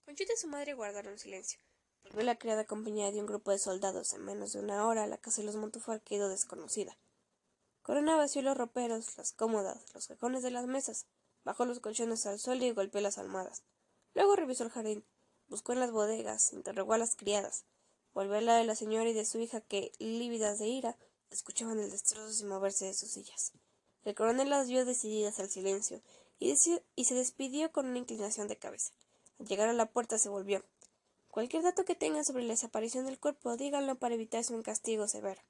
Conchita y su madre guardaron silencio. Volvió la criada acompañada de un grupo de soldados. En menos de una hora la casa de los Montufar quedó desconocida. Corona vació los roperos, las cómodas, los cajones de las mesas, bajó los colchones al suelo y golpeó las almohadas. Luego revisó el jardín, buscó en las bodegas, interrogó a las criadas, volvió al lado de la señora y de su hija que, lívidas de ira, escuchaban el destrozo sin moverse de sus sillas. El coronel las vio decididas al silencio y se despidió con una inclinación de cabeza. Al llegar a la puerta se volvió. Cualquier dato que tengan sobre la desaparición del cuerpo, díganlo para evitarse un castigo severo.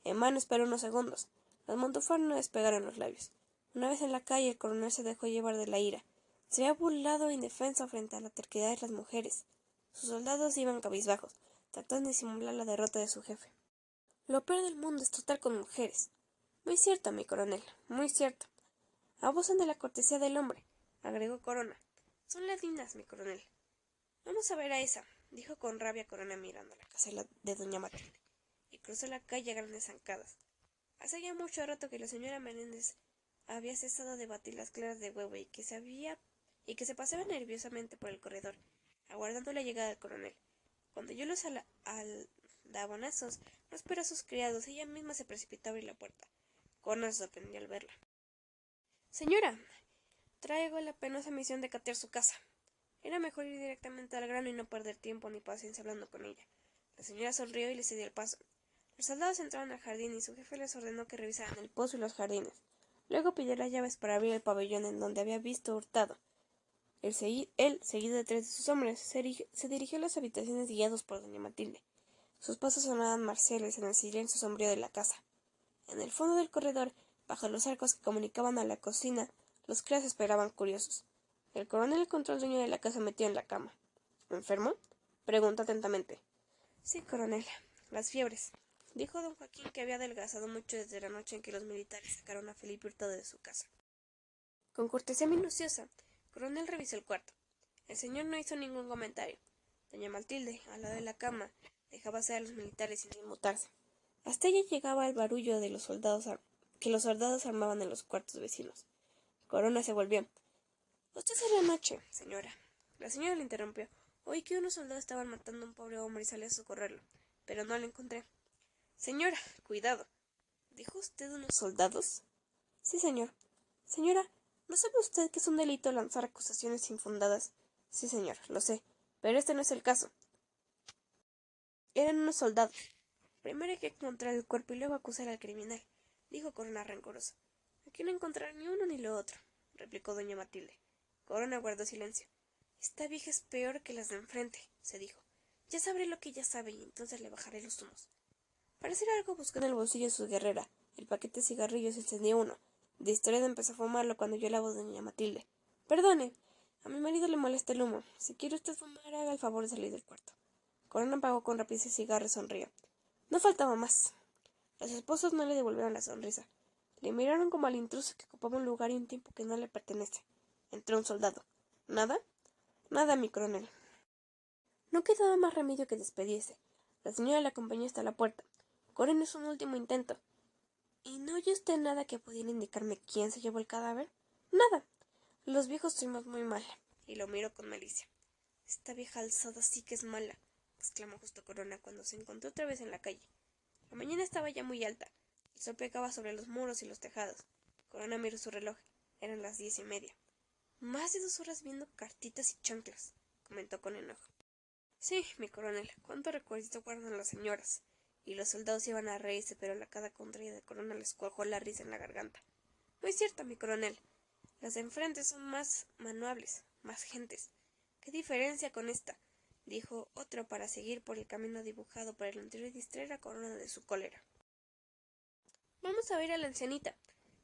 En vano esperó unos segundos. Los Montufar no despegaron los labios. Una vez en la calle, el coronel se dejó llevar de la ira. Se había burlado indefenso frente a la terquedad de las mujeres. Sus soldados iban cabizbajos, tratando de disimular la derrota de su jefe. Lo peor del mundo es tratar con mujeres. Muy cierto, mi coronel, muy cierto. Abusan de la cortesía del hombre, agregó Corona. Son ladinas, mi coronel. Vamos a ver a esa, dijo con rabia Corona mirando la casa de doña Matilde, y cruzó la calle a grandes zancadas. Hace ya mucho rato que la señora Menéndez había cesado de batir las claras de huevo y que se paseaba nerviosamente por el corredor, aguardando la llegada del coronel. Cuando oyó los aldabonazos, no esperó a sus criados, ella misma se precipitó a abrir la puerta. Corona se sorprendió al verla. Señora, traigo la penosa misión de catear su casa. Era mejor ir directamente al grano y no perder tiempo ni paciencia hablando con ella. La señora sonrió y le cedió el paso. Los soldados entraron al jardín y su jefe les ordenó que revisaran el pozo y los jardines. Luego pidió las llaves para abrir el pabellón en donde había visto Hurtado. Él, seguido de 3 de sus hombres, se dirigió a las habitaciones guiados por doña Matilde. Sus pasos sonaban marciales en el silencio sombrío de la casa. En el fondo del corredor, bajo los arcos que comunicaban a la cocina, los criados esperaban curiosos. El coronel encontró al dueño de la casa metido en la cama. ¿Enfermo? Preguntó atentamente. Sí, coronel. Las fiebres, dijo don Joaquín, que había adelgazado mucho desde la noche en que los militares sacaron a Felipe Hurtado de su casa. Con cortesía minuciosa, Coronel revisó el cuarto. El señor no hizo ningún comentario. Doña Matilde, al lado de la cama, dejaba hacer a los militares sin inmutarse. Hasta ella llegaba el barullo de los soldados que los soldados armaban en los cuartos vecinos. Corona se volvió. Usted salió anoche, señora. La señora le interrumpió. Oí que unos soldados estaban matando a un pobre hombre y salí a socorrerlo, pero no lo encontré. Señora, cuidado. ¿Dijo usted unos soldados? Sí, señor. Señora, ¿no sabe usted que es un delito lanzar acusaciones infundadas? Sí, señor, lo sé, pero este no es el caso. Eran unos soldados. Primero hay que encontrar el cuerpo y luego acusar al criminal, dijo Corona rencorosa. Aquí no encontraron ni uno ni lo otro, replicó doña Matilde. Corona guardó silencio. Esta vieja es peor que las de enfrente, se dijo. Ya sabré lo que ella sabe y entonces le bajaré los humos. Para hacer algo buscó en el bolsillo de su guerrera. El paquete de cigarrillos encendió uno. De historia empezó a fumarlo cuando oyó la voz de doña Matilde. Perdone, a mi marido le molesta el humo. Si quiere usted fumar, haga el favor de salir del cuarto. Corona apagó con rapidez el cigarro y sonrió. No faltaba más. Los esposos no le devolvieron la sonrisa. Le miraron como al intruso que ocupaba un lugar y un tiempo que no le pertenece. Entró un soldado. ¿Nada? Nada, mi coronel. No quedaba más remedio que despedirse. La señora le acompañó hasta la puerta. Corona hizo un último intento. ¿Y no oye usted nada que pudiera indicarme quién se llevó el cadáver? Nada. Los viejos estuvimos muy mal. Y lo miró con malicia. Esta vieja alzada sí que es mala, exclamó justo Corona cuando se encontró otra vez en la calle. La mañana estaba ya muy alta. El sol pegaba sobre los muros y los tejados. Corona miró su reloj. Eran las 10:30. Más de 2 horas viendo cartitas y chanclas, comentó con enojo. Sí, mi coronel, cuánto recuerdito guardan las señoras. Y los soldados iban a reírse, pero la cara contraria de Corona les cuajó la risa en la garganta. Muy cierto, mi coronel. Las de enfrente son más manuables, más gentes. ¿Qué diferencia con esta? Dijo otro para seguir por el camino dibujado por el interior y distraer a Corona de su cólera. Vamos a ver a la ancianita.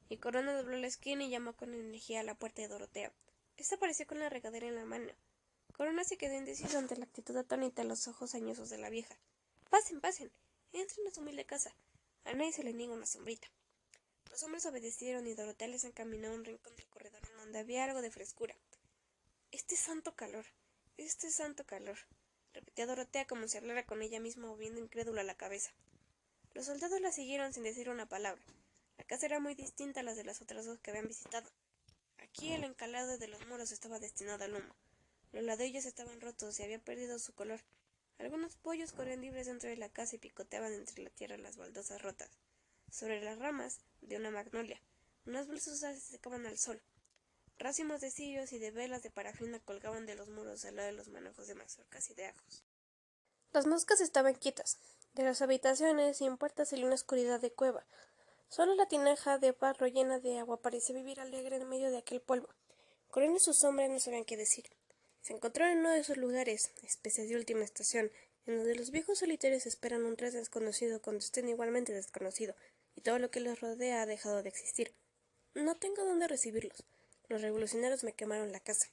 Y Corona dobló la esquina y llamó con energía a la puerta de Dorotea. Esta apareció con la regadera en la mano. Corona se quedó indeciso ante la actitud atónita y los ojos añosos de la vieja. Pasen, pasen. Entren a su humilde casa. A nadie se le niega una sombrita. Los hombres obedecieron y Dorotea les encaminó a un rincón del corredor en donde había algo de frescura. Este santo calor, repetía Dorotea como si hablara con ella misma moviendo incrédula la cabeza. Los soldados la siguieron sin decir una palabra. La casa era muy distinta a las de las otras dos que habían visitado. Aquí el encalado de los muros estaba destinado al humo. Los ladrillos estaban rotos y habían perdido su color. Algunos pollos corrían libres dentro de la casa y picoteaban entre la tierra las baldosas rotas. Sobre las ramas de una magnolia, unas balsas se secaban al sol. Racimos de cirios y de velas de parafina colgaban de los muros al lado de los manojos de mazorcas y de ajos. Las moscas estaban quietas. De las habitaciones, sin puertas salía una oscuridad de cueva. Solo la tinaja de barro llena de agua parecía vivir alegre en medio de aquel polvo. Corona y sus hombres no sabían qué decir. Se encontraron en uno de esos lugares, especie de última estación, en donde los viejos solitarios esperan un tren desconocido cuando estén igualmente desconocido, y todo lo que los rodea ha dejado de existir. No tengo dónde recibirlos. Los revolucionarios me quemaron la casa.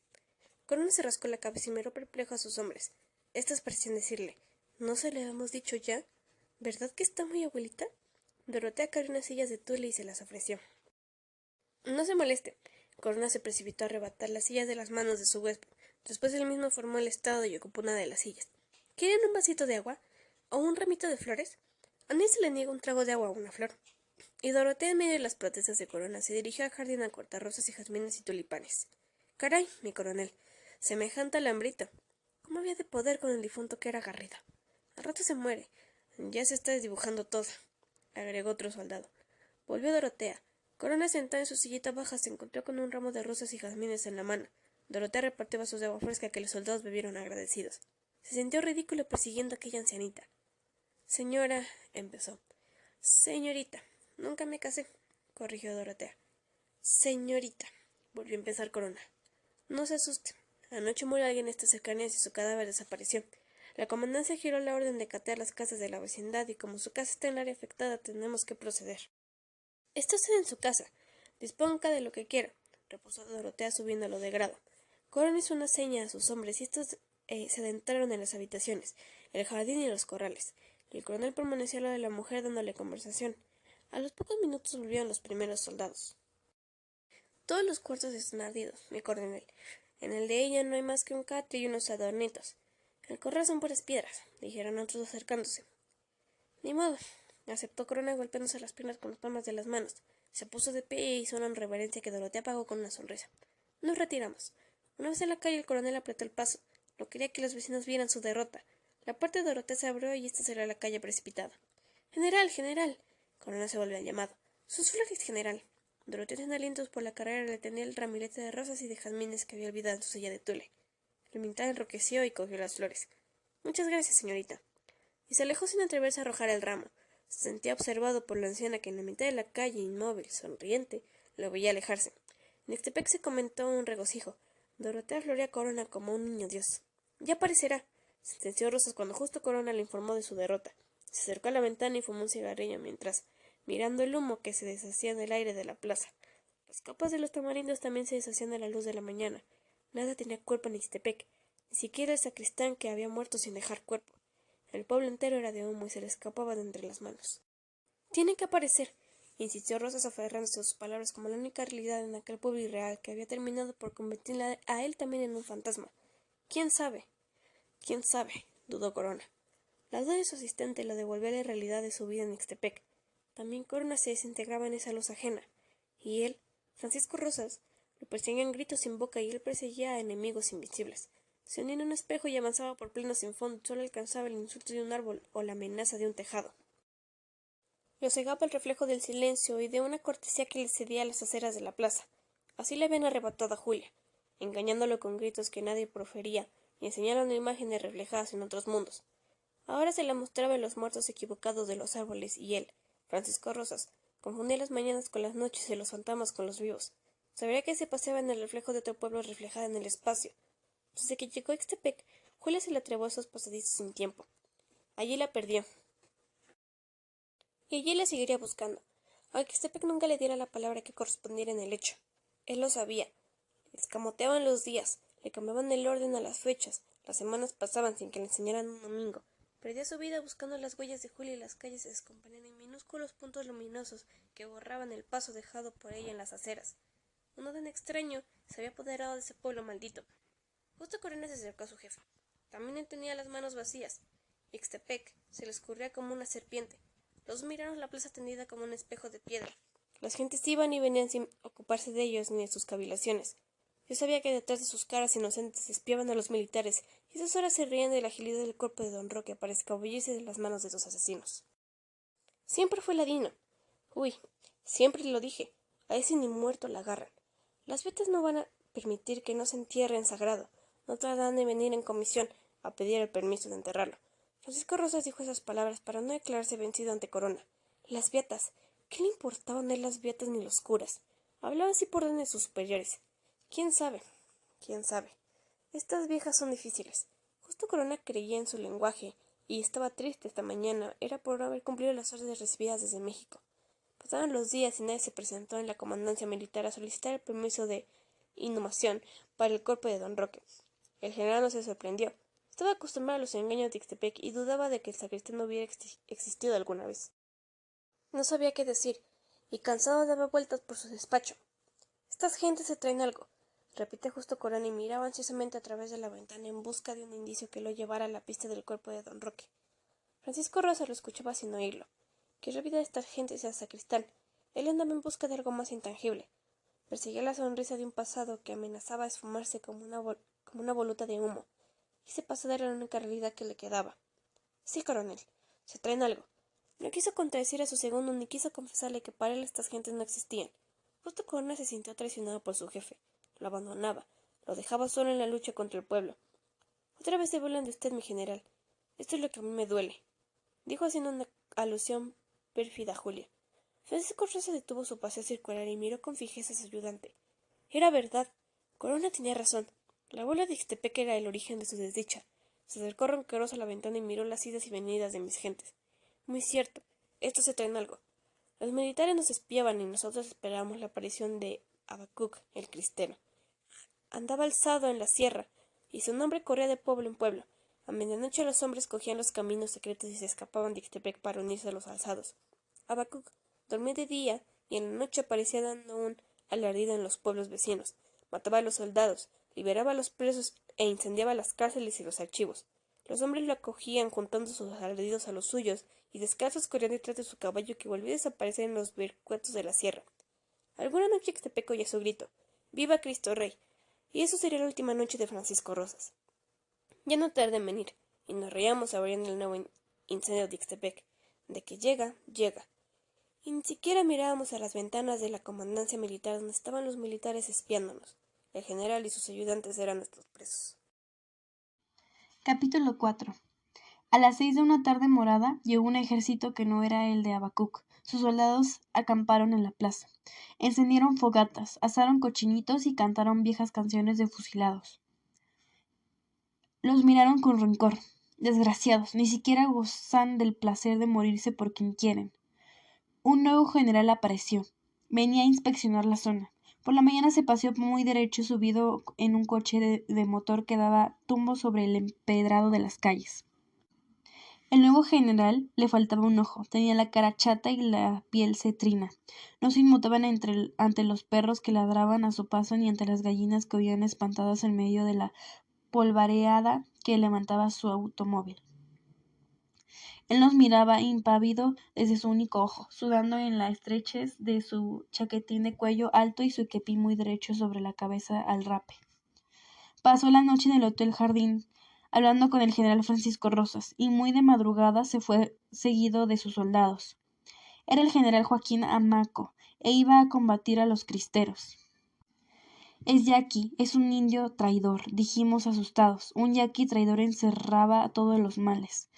Corona se rascó la cabeza y miró perplejo a sus hombres. Estos parecían decirle, ¿no se le habíamos dicho ya? ¿Verdad que está muy abuelita? Dorotea cargó unas sillas de tule y se las ofreció. No se moleste. Corona se precipitó a arrebatar las sillas de las manos de su huésped. Después él mismo formó el estado y ocupó una de las sillas. ¿Quieren un vasito de agua? ¿O un ramito de flores? A nadie se le niega un trago de agua o una flor. Y Dorotea, en medio de las protestas de Corona, se dirigió al jardín a cortar rosas y jazmines y tulipanes. Caray, mi coronel, semejante alambrito. ¿Cómo había de poder con el difunto que era Garrida? Al rato se muere. Ya se está desdibujando todo, agregó otro soldado. Volvió Dorotea. Corona, sentada en su sillita baja, se encontró con un ramo de rosas y jazmines en la mano. Dorotea repartió vasos de agua fresca que los soldados bebieron agradecidos. Se sintió ridículo persiguiendo a aquella ancianita. Señora, empezó. Señorita, nunca me casé, corrigió Dorotea. Señorita, volvió a empezar Corona. No se asuste. Anoche murió alguien en estas cercanías y su cadáver desapareció. La comandancia giró la orden de catear las casas de la vecindad y como su casa está en el área afectada tenemos que proceder. Está usted en su casa. Disponga de lo que quiera, repuso Dorotea subiéndolo de grado. Corona hizo una seña a sus hombres y estos se adentraron en las habitaciones, el jardín y los corrales. El coronel permaneció al lado de la mujer dándole conversación. A los pocos minutos volvieron los primeros soldados. Todos los cuartos están ardidos, mi coronel. En el de ella no hay más que un catre y unos adornitos. El corral son puras piedras, dijeron otros acercándose. Ni modo, aceptó Corona golpeándose las piernas con las palmas de las manos. Se puso de pie e hizo una reverencia que Dorotea apagó con una sonrisa. Nos retiramos. Una vez en la calle el coronel apretó el paso. No quería que los vecinos vieran su derrota. La puerta de Dorotea se abrió y ésta salió a la calle precipitada. General, general. Corona se volvió al llamado. Sus flores, general. Dorotea, sin alientos por la carrera, le tenía el ramilete de rosas y de jazmines que había olvidado en su silla de tule. El militar enroqueció y cogió las flores. Muchas gracias, señorita. Y se alejó sin atreverse a arrojar el ramo. Se sentía observado por la anciana que en la mitad de la calle, inmóvil, sonriente, lo veía alejarse. En Ixtepec se comentó un regocijo. Dorotea floría Corona como un niño Dios. Ya aparecerá, sentenció Rosas cuando justo Corona le informó de su derrota. Se acercó a la ventana y fumó un cigarrillo mientras, mirando el humo que se deshacía en el aire de la plaza. Las copas de los tamarindos también se deshacían a la luz de la mañana. Nada tenía cuerpo en Ixtepec, ni siquiera el sacristán que había muerto sin dejar cuerpo. El pueblo entero era de humo y se le escapaba de entre las manos. Tiene que aparecer, insistió Rosas aferrándose a sus palabras como la única realidad en aquel pueblo irreal que había terminado por convertirle a él también en un fantasma. ¿Quién sabe? ¿Quién sabe? Dudó Corona. La duda de su asistente lo devolvió a la realidad de su vida en Ixtepec. También Corona se desintegraba en esa luz ajena. Y él, Francisco Rosas, lo perseguían gritos sin boca y él perseguía a enemigos invisibles. Se unía en un espejo y avanzaba por pleno sin fondo, solo alcanzaba el insulto de un árbol o la amenaza de un tejado. Lo cegaba el reflejo del silencio y de una cortesía que le cedía a las aceras de la plaza. Así le habían arrebatado a Julia, engañándolo con gritos que nadie profería y enseñándole imágenes reflejadas en otros mundos. Ahora se le mostraba los muertos equivocados de los árboles y él, Francisco Rosas, confundía las mañanas con las noches y los fantasmas con los vivos. Sabría que se paseaba en el reflejo de otro pueblo reflejado en el espacio. Desde que llegó a Ixtepec, Julia se le atrevó a esos pasadizos sin tiempo. Allí la perdió. Y allí la seguiría buscando, aunque Ixtepec nunca le diera la palabra que correspondiera en el hecho. Él lo sabía. Le escamoteaban los días, le cambiaban el orden a las fechas, las semanas pasaban sin que le enseñaran un domingo. Perdía su vida buscando las huellas de Julia y las calles se descomponían en minúsculos puntos luminosos que borraban el paso dejado por ella en las aceras. Un orden extraño se había apoderado de ese pueblo maldito. Justo Corona se acercó a su jefe. También él tenía las manos vacías. Ixtepec se le escurría como una serpiente. Los miraron la plaza tendida como un espejo de piedra. Las gentes iban y venían sin ocuparse de ellos ni de sus cavilaciones. Yo sabía que detrás de sus caras inocentes espiaban a los militares, y esas horas se reían de la agilidad del cuerpo de don Roque para escabullirse de las manos de sus asesinos. Siempre fue ladino. Uy, siempre lo dije. A ese ni muerto la agarran. Las betas no van a permitir que no se entierre en sagrado. No tratarán de venir en comisión a pedir el permiso de enterrarlo. Francisco Rosas dijo esas palabras para no declararse vencido ante Corona. Las beatas. ¿Qué le importaban a él las beatas ni los curas? Hablaba así por orden de sus superiores. ¿Quién sabe? ¿Quién sabe? Estas viejas son difíciles. Justo Corona creía en su lenguaje y estaba triste esta mañana. Era por no haber cumplido las órdenes recibidas desde México. Pasaron los días y nadie se presentó en la comandancia militar a solicitar el permiso de inhumación para el cuerpo de don Roque. El general no se sorprendió. Estaba acostumbrado a los engaños de Ixtepec y dudaba de que el sacristán no hubiera existido alguna vez. No sabía qué decir, y cansado daba vueltas por su despacho. Estas gentes se traen algo, repite justo Corona y miraba ansiosamente a través de la ventana en busca de un indicio que lo llevara a la pista del cuerpo de don Roque. Francisco Rosa lo escuchaba sin oírlo. Qué rápida esta gente sea sacristán. Él andaba en busca de algo más intangible. Perseguía la sonrisa de un pasado que amenazaba esfumarse como una voluta de humo. Ese pasado era la única realidad que le quedaba. Sí, coronel, se traen algo. No quiso contradecir a su segundo ni quiso confesarle que para él estas gentes no existían. Justo Corona se sintió traicionado por su jefe. Lo abandonaba. Lo dejaba solo en la lucha contra el pueblo. Otra vez se burlan de usted, mi general. Esto es lo que a mí me duele, dijo haciendo una alusión pérfida a Julia. Francisco Rosa detuvo su paseo circular y miró con fijeza a su ayudante. Era verdad. Corona tenía razón. La abuela de Ixtepec era el origen de su desdicha. Se acercó ronqueroso a la ventana y miró las idas y venidas de mis gentes. Muy cierto. Estos se traen algo. Los militares nos espiaban y nosotros esperábamos la aparición de Habacuc, el cristero. Andaba alzado en la sierra, y su nombre corría de pueblo en pueblo. A medianoche los hombres cogían los caminos secretos y se escapaban de Ixtepec para unirse a los alzados. Habacuc dormía de día y en la noche aparecía dando un alardido en los pueblos vecinos. Mataba a los soldados, liberaba a los presos e incendiaba las cárceles y los archivos. Los hombres lo acogían juntando sus alardidos a los suyos y descalzos corrían detrás de su caballo que volvía a desaparecer en los vericuetos de la sierra. Alguna noche Ixtepec oyó su grito: ¡Viva Cristo Rey! Y eso sería la última noche de Francisco Rosas. Ya no tarda en venir, y nos reíamos abriendo el nuevo incendio de Ixtepec. De que llega, llega. Y ni siquiera mirábamos a las ventanas de la comandancia militar donde estaban los militares espiándonos. El general y sus ayudantes eran nuestros presos. Capítulo 4. A las 6 de una tarde morada llegó un ejército que no era el de Habacuc. Sus soldados acamparon en la plaza. Encendieron fogatas, asaron cochinitos y cantaron viejas canciones de fusilados. Los miraron con rencor. Desgraciados, ni siquiera gozan del placer de morirse por quien quieren. Un nuevo general apareció. Venía a inspeccionar la zona. Por la mañana se paseó muy derecho subido en un coche de motor que daba tumbos sobre el empedrado de las calles. El nuevo general le faltaba un ojo, tenía la cara chata y la piel cetrina. No se inmutaban ante los perros que ladraban a su paso ni ante las gallinas que huían espantadas en medio de la polvareada que levantaba su automóvil. Él nos miraba impávido desde su único ojo, sudando en la estrechez de su chaquetín de cuello alto y su kepí muy derecho sobre la cabeza al rape. Pasó la noche en el Hotel Jardín, hablando con el general Francisco Rosas, y muy de madrugada se fue seguido de sus soldados. Era el general Joaquín Hamaco, e iba a combatir a los cristeros. Es yaqui, es un indio traidor, dijimos asustados. Un yaqui traidor encerraba todos los males.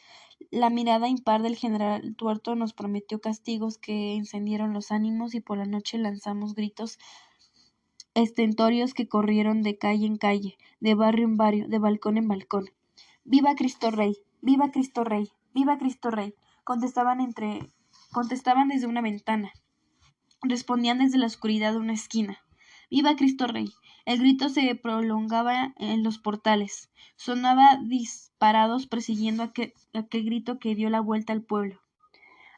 La mirada impar del general Tuerto nos prometió castigos que encendieron los ánimos y por la noche lanzamos gritos estentorios que corrieron de calle en calle, de barrio en barrio, de balcón en balcón. ¡Viva Cristo Rey! ¡Viva Cristo Rey! ¡Viva Cristo Rey! Contestaban desde una ventana. Respondían desde la oscuridad de una esquina. ¡Viva Cristo Rey! El grito se prolongaba en los portales. Sonaba disparados persiguiendo aquel grito que dio la vuelta al pueblo.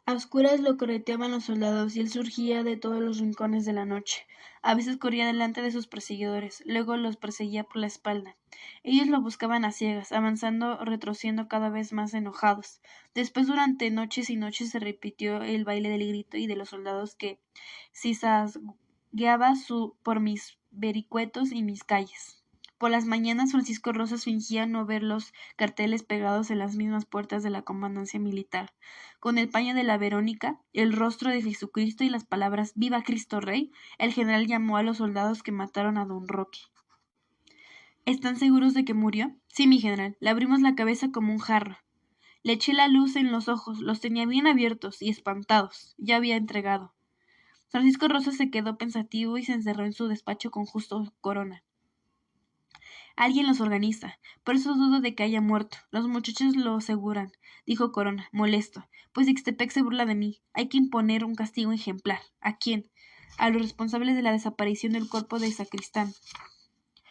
A oscuras lo correteaban los soldados y él surgía de todos los rincones de la noche. A veces corría delante de sus perseguidores, luego los perseguía por la espalda. Ellos lo buscaban a ciegas, avanzando, retrocediendo cada vez más enojados. Después, durante noches y noches, se repitió el baile del grito y de los soldados que zigzagueaba por mis vericuetos y mis calles. Por las mañanas Francisco Rosas fingía no ver los carteles pegados en las mismas puertas de la comandancia militar. Con el paño de la Verónica, el rostro de Jesucristo y las palabras «¡Viva Cristo Rey!», el general llamó a los soldados que mataron a don Roque. ¿Están seguros de que murió? Sí, mi general. Le abrimos la cabeza como un jarro. Le eché la luz en los ojos, los tenía bien abiertos y espantados. Ya había entregado. Francisco Rosas se quedó pensativo y se encerró en su despacho con Justo Corona. Alguien los organiza. Por eso dudo de que haya muerto. Los muchachos lo aseguran, dijo Corona, molesto. Pues Ixtepec se burla de mí. Hay que imponer un castigo ejemplar. ¿A quién? A los responsables de la desaparición del cuerpo de Sacristán.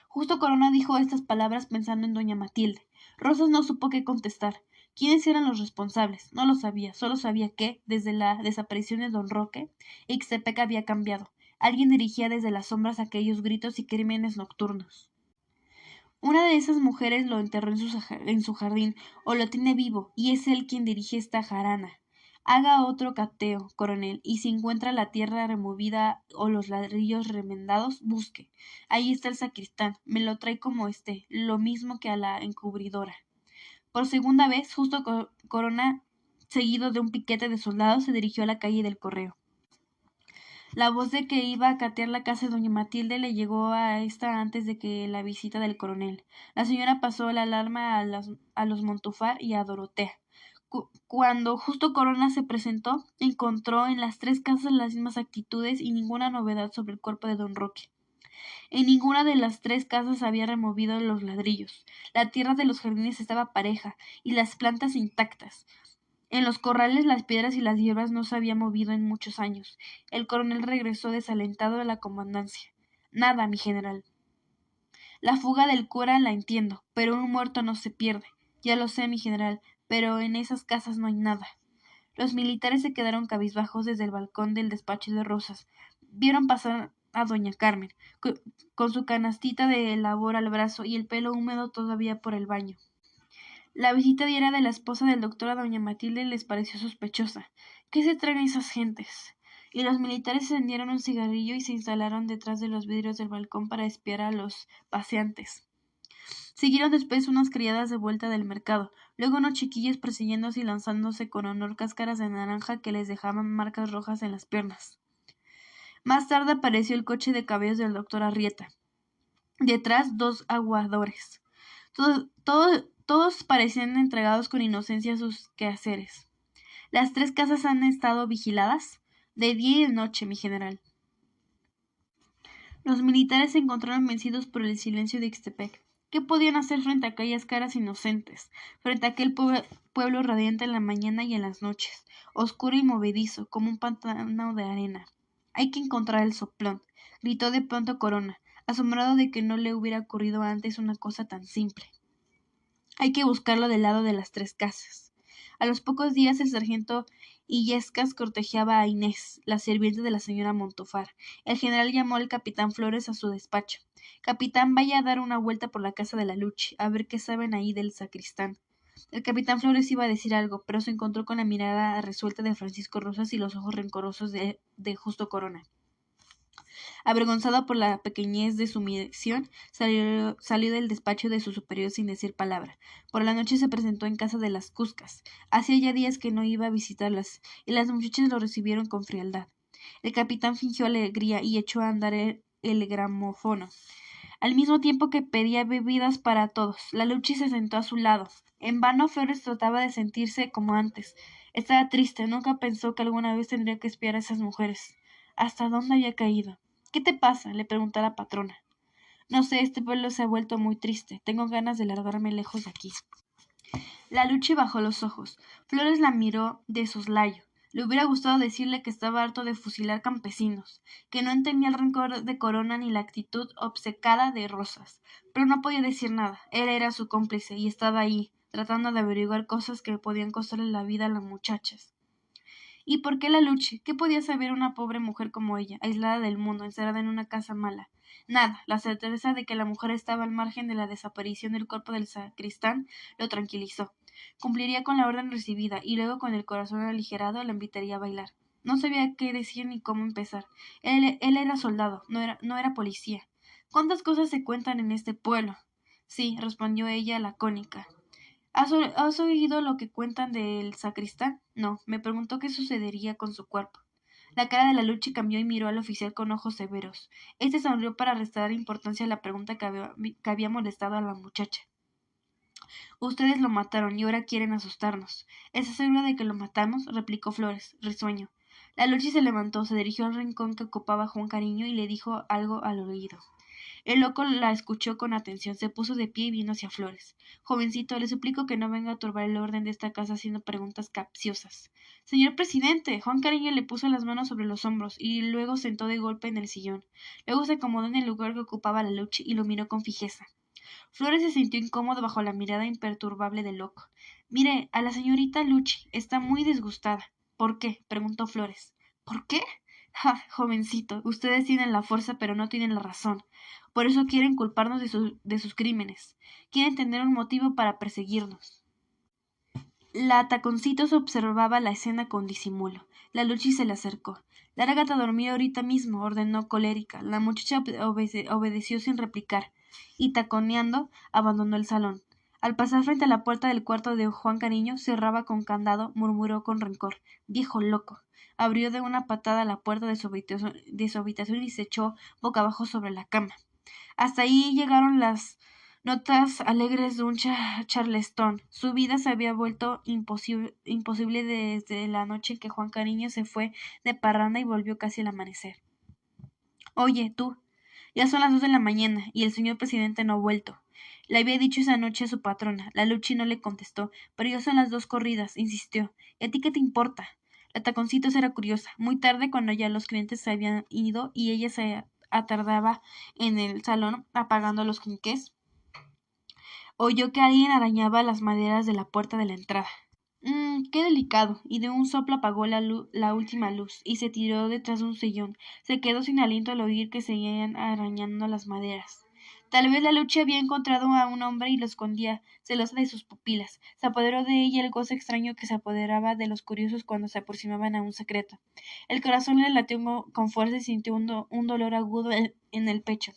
Justo Corona dijo estas palabras pensando en doña Matilde. Rosas no supo qué contestar. ¿Quiénes eran los responsables? No lo sabía. Solo sabía que, desde la desaparición de don Roque, Ixtepec había cambiado. Alguien dirigía desde las sombras aquellos gritos y crímenes nocturnos. Una de esas mujeres lo enterró en su jardín, o lo tiene vivo, y es él quien dirige esta jarana. Haga otro cateo, coronel, y si encuentra la tierra removida o los ladrillos remendados, busque. Ahí está el sacristán, me lo trae como esté, lo mismo que a la encubridora. Por segunda vez, justo Corona, seguido de un piquete de soldados, se dirigió a la calle del Correo. La voz de que iba a catear la casa de doña Matilde le llegó a esta antes de que la visita del coronel. La señora pasó la alarma a los Montufar y a Dorotea. Cuando Justo Corona se presentó, encontró en las tres casas las mismas actitudes y ninguna novedad sobre el cuerpo de don Roque. En ninguna de las tres casas había removido los ladrillos. La tierra de los jardines estaba pareja y las plantas intactas. En los corrales las piedras y las hierbas no se habían movido en muchos años. El coronel regresó desalentado a la comandancia. Nada, mi general. La fuga del cura la entiendo, pero un muerto no se pierde. Ya lo sé, mi general, pero en esas casas no hay nada. Los militares se quedaron cabizbajos desde el balcón del despacho de Rosas. Vieron pasar a doña Carmen, con su canastita de labor al brazo y el pelo húmedo todavía por el baño. La visita diaria de la esposa del doctor a doña Matilde les pareció sospechosa. ¿Qué se traen esas gentes? Y los militares encendieron un cigarrillo y se instalaron detrás de los vidrios del balcón para espiar a los paseantes. Siguieron después unas criadas de vuelta del mercado, luego unos chiquillos persiguiéndose y lanzándose con honor cáscaras de naranja que les dejaban marcas rojas en las piernas. Más tarde apareció el coche de caballos del doctor Arrieta. Detrás, dos aguadores. Todos parecían entregados con inocencia a sus quehaceres. Las 3 casas han estado vigiladas, de día y de noche, mi general. Los militares se encontraron vencidos por el silencio de Ixtepec. ¿Qué podían hacer frente a aquellas caras inocentes, frente a aquel pueblo radiante en la mañana y en las noches, oscuro y movedizo, como un pantano de arena? Hay que encontrar el soplón, gritó de pronto Corona, asombrado de que no le hubiera ocurrido antes una cosa tan simple. Hay que buscarlo del lado de las 3 casas. A los pocos días el sargento Illescas cortejaba a Inés, la sirviente de la señora Montufar. El general llamó al capitán Flores a su despacho. Capitán, vaya a dar una vuelta por la casa de la Luchi, a ver qué saben ahí del sacristán. El capitán Flores iba a decir algo, pero se encontró con la mirada resuelta de Francisco Rosas y los ojos rencorosos de Justo Corona. Avergonzado por la pequeñez de su misión, salió del despacho de su superior sin decir palabra. Por la noche se presentó en casa de las Cuscas. Hacía ya días que no iba a visitarlas, y las muchachas lo recibieron con frialdad. El capitán fingió alegría y echó a andar el gramófono, al mismo tiempo que pedía bebidas para todos. La Luchi se sentó a su lado. En vano Flores trataba de sentirse como antes. Estaba triste, nunca pensó que alguna vez tendría que espiar a esas mujeres. ¿Hasta dónde había caído? ¿Qué te pasa? Le preguntó a la patrona. No sé, este pueblo se ha vuelto muy triste. Tengo ganas de largarme lejos de aquí. La Luchi bajó los ojos. Flores la miró de soslayo. Le hubiera gustado decirle que estaba harto de fusilar campesinos, que no entendía el rencor de Corona ni la actitud obcecada de Rosas, pero no podía decir nada. Él era su cómplice y estaba ahí, tratando de averiguar cosas que podían costarle la vida a las muchachas. ¿Y por qué la Luchi? ¿Qué podía saber una pobre mujer como ella, aislada del mundo, encerrada en una casa mala? Nada. La certeza de que la mujer estaba al margen de la desaparición del cuerpo del sacristán lo tranquilizó. Cumpliría con la orden recibida, y luego, con el corazón aligerado, la invitaría a bailar. No sabía qué decir ni cómo empezar. Él era soldado, no era policía. ¿Cuántas cosas se cuentan en este pueblo? Sí, respondió ella lacónica. ¿Has oído lo que cuentan del sacristán? No, me preguntó qué sucedería con su cuerpo. La cara de la Luchi cambió y miró al oficial con ojos severos. Este sonrió para restar importancia a la pregunta que había molestado a la muchacha. Ustedes lo mataron y ahora quieren asustarnos. ¿Estás segura de que lo matamos? Replicó Flores, risueño. La Luchi se levantó, se dirigió al rincón que ocupaba Juan Cariño y le dijo algo al oído. El loco la escuchó con atención, se puso de pie y vino hacia Flores. Jovencito, le suplico que no venga a turbar el orden de esta casa haciendo preguntas capciosas. Señor presidente. Juan Cariño le puso las manos sobre los hombros y luego sentó de golpe en el sillón. Luego se acomodó en el lugar que ocupaba la Luchi y lo miró con fijeza. Flores se sintió incómodo bajo la mirada imperturbable del loco. Mire, a la señorita Luchi está muy disgustada. ¿Por qué? Preguntó Flores. ¿Por qué? Ja, jovencito, ustedes tienen la fuerza pero no tienen la razón. Por eso quieren culparnos de sus crímenes. Quieren tener un motivo para perseguirnos. La Taconcitos observaba la escena con disimulo. La Luchi se le acercó. Lárgate a dormir ahorita mismo, ordenó colérica. La muchacha obedeció sin replicar, y taconeando, abandonó el salón. Al pasar frente a la puerta del cuarto de Juan Cariño, cerraba con candado, murmuró con rencor. Viejo loco. Abrió de una patada la puerta de su habitación y se echó boca abajo sobre la cama. Hasta ahí llegaron las notas alegres de un charleston. Su vida se había vuelto imposible desde la noche en que Juan Cariño se fue de parranda y volvió casi al amanecer. Oye, tú, ya son las 2 de la mañana y el señor presidente no ha vuelto. Le había dicho esa noche a su patrona. La Luchi no le contestó, pero ya son las 2 corridas, insistió. ¿Y a ti qué te importa? La Taconcitos era curiosa. Muy tarde, cuando ya los clientes se habían ido y ella se atardaba en el salón apagando los quinqués, oyó que alguien arañaba las maderas de la puerta de la entrada. Qué delicado. Y de un soplo apagó la última luz, y se tiró detrás de un sillón. Se quedó sin aliento al oír que seguían arañando las maderas. Tal vez la Luchi había encontrado a un hombre y lo escondía, celosa de sus pupilas. Se apoderó de ella el gozo extraño que se apoderaba de los curiosos cuando se aproximaban a un secreto. El corazón le latió con fuerza y sintió un dolor agudo en el pecho.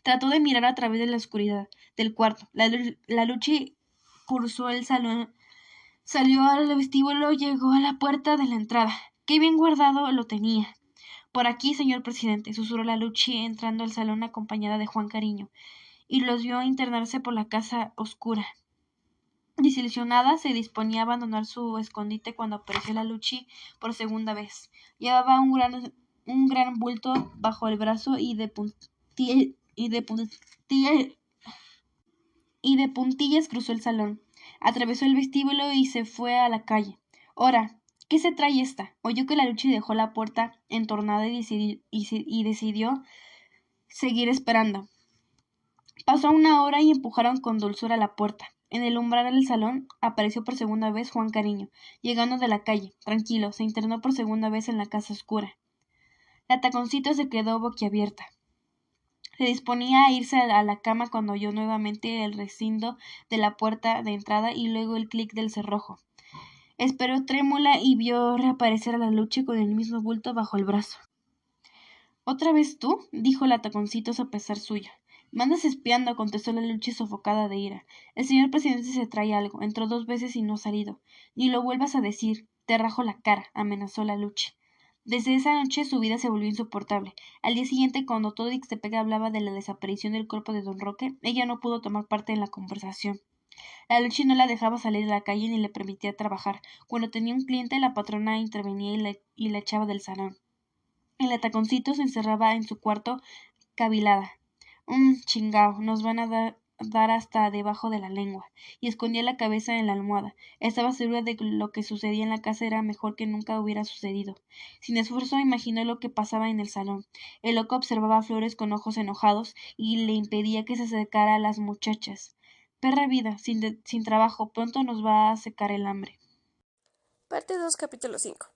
Trató de mirar a través de la oscuridad del cuarto. La Luchi cruzó el salón, salió al vestíbulo, llegó a la puerta de la entrada. Qué bien guardado lo tenía. Por aquí, señor presidente, susurró la Luchi entrando al salón acompañada de Juan Cariño, y los vio internarse por la casa oscura. Desilusionada, se disponía a abandonar su escondite cuando apareció la Luchi por segunda vez. Llevaba un gran bulto bajo el brazo y de puntillas cruzó el salón. Atravesó el vestíbulo y se fue a la calle. Ora, ¿qué se trae esta? Oyó que la Luchi dejó la puerta entornada y decidió seguir esperando. Pasó una hora y empujaron con dulzura la puerta. En el umbral del salón apareció por segunda vez Juan Cariño, llegando de la calle. Tranquilo, se internó por segunda vez en la casa oscura. La Taconcito se quedó boquiabierta. Se disponía a irse a la cama cuando oyó nuevamente el rezindo de la puerta de entrada y luego el clic del cerrojo. Esperó trémula y vio reaparecer a la Luchi con el mismo bulto bajo el brazo. ¿Otra vez tú? Dijo la Taconcitos a pesar suya. Mandas espiando, contestó la Luchi sofocada de ira. El señor presidente se trae algo. Entró 2 veces y no ha salido. Ni lo vuelvas a decir. Te rajo la cara, amenazó la Luchi. Desde esa noche su vida se volvió insoportable. Al día siguiente, cuando todo Ixtepec hablaba de la desaparición del cuerpo de don Roque, ella no pudo tomar parte en la conversación. La Luchi no la dejaba salir a la calle ni le permitía trabajar. Cuando tenía un cliente, la patrona intervenía y la echaba del salón. El Taconcito se encerraba en su cuarto cavilada. Chingao, nos van a dar hasta debajo de la lengua. Y escondía la cabeza en la almohada. Estaba segura de que lo que sucedía en la casa era mejor que nunca hubiera sucedido. Sin esfuerzo imaginó lo que pasaba en el salón. El loco observaba a Flores con ojos enojados y le impedía que se acercara a las muchachas. Perra vida, sin trabajo, pronto nos va a secar el hambre. Parte 2, capítulo 5.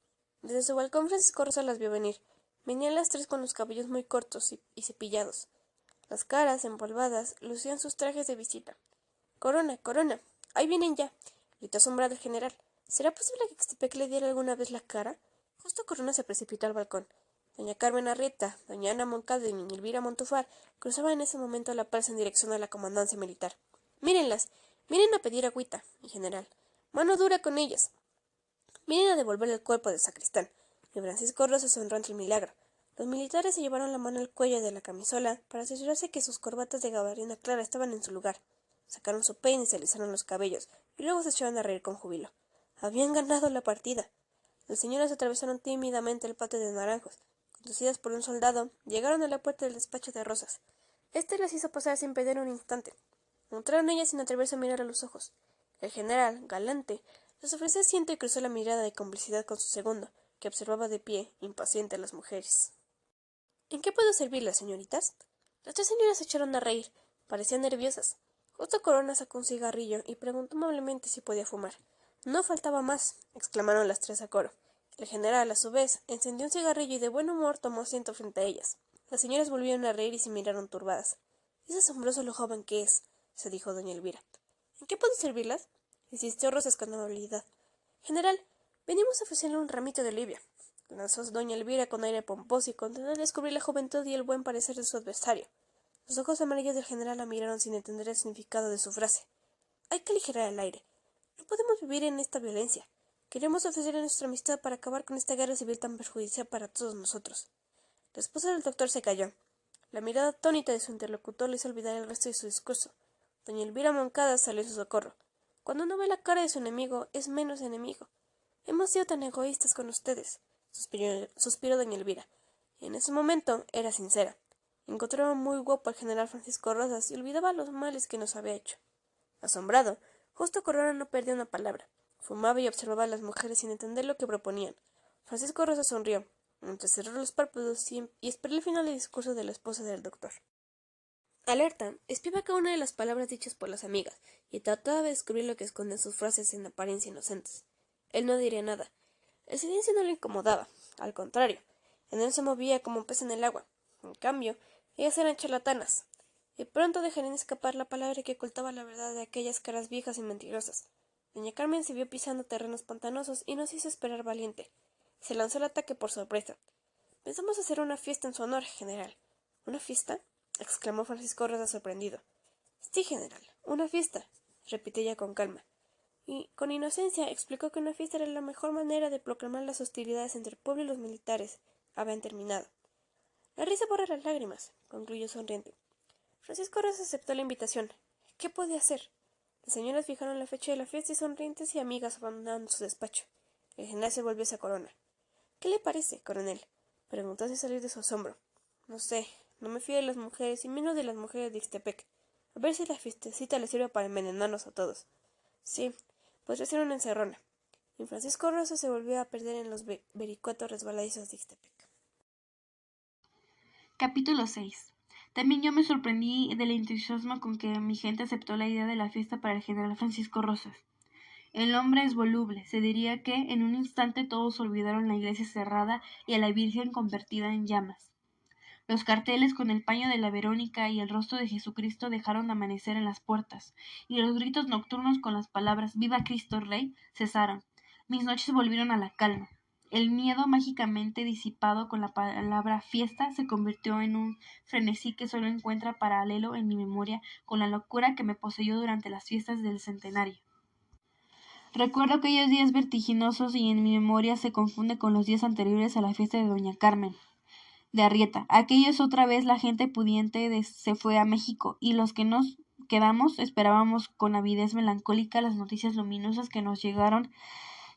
Desde su balcón Francisco Rosa las vio venir. Venían las tres con los cabellos muy cortos y cepillados. Las caras, empolvadas, lucían sus trajes de visita. —Corona, Corona, ahí vienen ya —gritó asombrado el general—. ¿Será posible que Ixtepec le diera alguna vez la cara? Justo Corona se precipitó al balcón. Doña Carmen Arrieta, doña Ana Moncada y doña Elvira Montufar cruzaban en ese momento la plaza en dirección a la comandancia militar. —Mírenlas, miren a pedir agüita, mi general. Mano dura con ellas. Miren a devolver el cuerpo del sacristán. Y Francisco Rosa sonrió ante el milagro. Los militares se llevaron la mano al cuello de la camisola para asegurarse que sus corbatas de gabardina clara estaban en su lugar. Sacaron su peine y se alisaron los cabellos, y luego se echaron a reír con júbilo. Habían ganado la partida. Las señoras atravesaron tímidamente el patio de naranjos. Conducidas por un soldado, llegaron a la puerta del despacho de Rosas. Este las hizo pasar sin pedir un instante. Entraron ellas sin atreverse a mirar a los ojos. El general, galante, les ofreció asiento y cruzó la mirada de complicidad con su segundo, que observaba de pie, impaciente, a las mujeres. —¿En qué puedo servirlas, señoritas? Las tres señoras se echaron a reír. Parecían nerviosas. Justo Corona sacó un cigarrillo y preguntó amablemente si podía fumar. —No faltaba más —exclamaron las tres a coro. El general, a su vez, encendió un cigarrillo y de buen humor tomó asiento frente a ellas. Las señoras volvieron a reír y se miraron turbadas. —Es asombroso lo joven que es —se dijo doña Elvira. —¿En qué puedo servirlas? —insistió Rosas con amabilidad. —General, venimos a ofrecerle un ramito de olivia —lanzó doña Elvira con aire pomposo y contenta de descubrir la juventud y el buen parecer de su adversario. Los ojos amarillos del general la miraron sin entender el significado de su frase. —Hay que aligerar el aire. No podemos vivir en esta violencia. Queremos ofrecerle nuestra amistad para acabar con esta guerra civil tan perjudicial para todos nosotros. La esposa del doctor se calló. La mirada atónita de su interlocutor le hizo olvidar el resto de su discurso. Doña Elvira Moncada salió a su socorro. Cuando uno ve la cara de su enemigo, es menos enemigo. Hemos sido tan egoístas con ustedes, suspiró doña Elvira. Y en ese momento era sincera. Encontraba muy guapo al general Francisco Rosas y olvidaba los males que nos había hecho. Asombrado, justo Corona no perdía una palabra. Fumaba y observaba a las mujeres sin entender lo que proponían. Francisco Rosas sonrió, entrecerró los párpados y esperó el final del discurso de la esposa del doctor. Alerta, espiaba cada una de las palabras dichas por las amigas, y trataba de descubrir lo que esconden sus frases en apariencia inocentes. Él no diría nada. El silencio no le incomodaba, al contrario, en él se movía como un pez en el agua. En cambio, ellas eran charlatanas, y pronto dejarían escapar la palabra que ocultaba la verdad de aquellas caras viejas y mentirosas. Doña Carmen se vio pisando terrenos pantanosos y no se hizo esperar valiente. Se lanzó al ataque por sorpresa. Pensamos hacer una fiesta en su honor, general. ¿Una fiesta? Exclamó Francisco Rosa sorprendido. Sí, general, una fiesta, repitió ella con calma. Y, con inocencia, explicó que una fiesta era la mejor manera de proclamar las hostilidades entre el pueblo y los militares. Habían terminado. La risa borra las lágrimas, concluyó sonriente. Francisco Rosa aceptó la invitación. ¿Qué podía hacer? Las señoras fijaron la fecha de la fiesta y sonrientes y amigas abandonaron su despacho. El general se volvió hacia Corona. —¿Qué le parece, coronel? —preguntó sin salir de su asombro. —No sé, no me fío de las mujeres y menos de las mujeres de Ixtepec. A ver si la fiestecita le sirve para envenenarnos a todos. Sí, podría ser una encerrona. Y Francisco Rosa se volvió a perder en los vericuetos resbaladizos de Ixtepec. Capítulo 6. También yo me sorprendí del entusiasmo con que mi gente aceptó la idea de la fiesta para el general Francisco Rosas. El hombre es voluble, se diría que en un instante todos olvidaron la iglesia cerrada y a la Virgen convertida en llamas. Los carteles con el paño de la Verónica y el rostro de Jesucristo dejaron amanecer en las puertas, y los gritos nocturnos con las palabras «Viva Cristo Rey» cesaron. Mis noches volvieron a la calma. El miedo mágicamente disipado con la palabra fiesta se convirtió en un frenesí que solo encuentra paralelo en mi memoria con la locura que me poseyó durante las fiestas del centenario. Recuerdo aquellos días vertiginosos y en mi memoria se confunde con los días anteriores a la fiesta de Doña Carmen de Arrieta. Aquellos otra vez la gente pudiente se fue a México y los que nos quedamos esperábamos con avidez melancólica las noticias luminosas que nos llegaron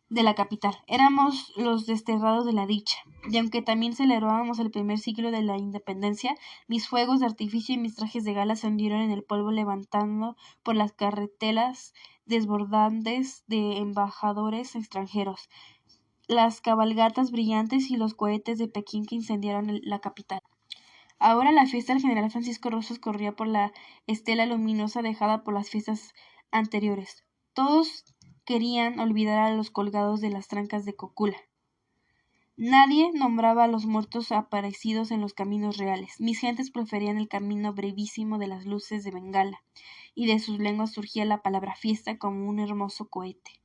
de la capital. Éramos los desterrados de la dicha, y aunque también celebrábamos el primer siglo de la independencia, mis fuegos de artificio y mis trajes de gala se hundieron en el polvo levantando por las carretelas desbordantes de embajadores extranjeros, las cabalgatas brillantes y los cohetes de Pekín que incendiaron la capital. Ahora la fiesta del general Francisco Rosas corría por la estela luminosa dejada por las fiestas anteriores. Todos querían olvidar a los colgados de las trancas de Cocula. Nadie nombraba a los muertos aparecidos en los caminos reales. Mis gentes preferían el camino brevísimo de las luces de Bengala, y de sus lenguas surgía la palabra fiesta como un hermoso cohete.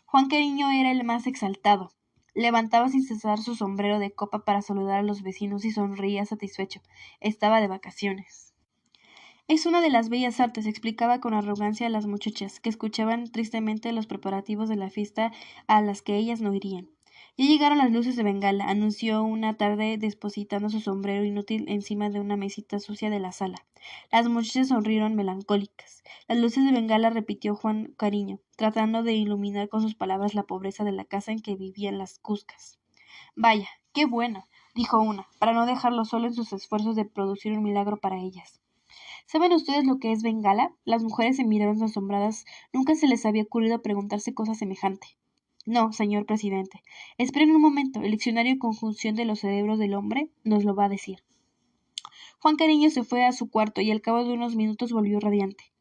Juan Cariño era el más exaltado. Levantaba sin cesar su sombrero de copa para saludar a los vecinos y sonreía satisfecho. Estaba de vacaciones. Es una de las bellas artes, explicaba con arrogancia a las muchachas, que escuchaban tristemente los preparativos de la fiesta a las que ellas no irían. Ya llegaron las luces de Bengala, anunció una tarde depositando su sombrero inútil encima de una mesita sucia de la sala. Las muchachas sonrieron melancólicas. Las luces de Bengala, repitió Juan Cariño, tratando de iluminar con sus palabras la pobreza de la casa en que vivían las Cuscas. Vaya, qué bueno, dijo una, para no dejarlo solo en sus esfuerzos de producir un milagro para ellas. ¿Saben ustedes lo que es Bengala? Las mujeres se miraron asombradas. Nunca se les había ocurrido preguntarse cosa semejante. No, señor presidente. Esperen un momento. El diccionario de conjunción de los cerebros del hombre nos lo va a decir. Juan Cariño se fue a su cuarto y al cabo de unos minutos volvió radiante.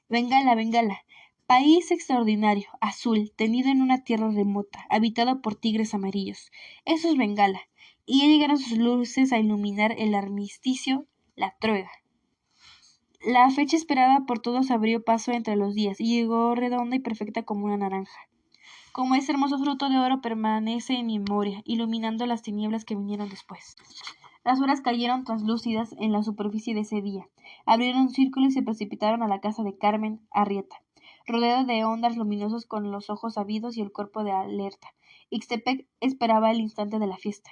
Bengala, Bengala. País extraordinario, azul, tendido en una tierra remota, habitado por tigres amarillos. Eso es Bengala. Y ya llegaron sus luces a iluminar el armisticio, la truega. La fecha esperada por todos abrió paso entre los días y llegó redonda y perfecta como una naranja. Como ese hermoso fruto de oro permanece en mi memoria, iluminando las tinieblas que vinieron después. Las horas cayeron translúcidas en la superficie de ese día. Abrieron un círculo y se precipitaron a la casa de Carmen Arrieta, rodeado de ondas luminosas con los ojos avidos y el cuerpo de alerta. Ixtepec esperaba el instante de la fiesta.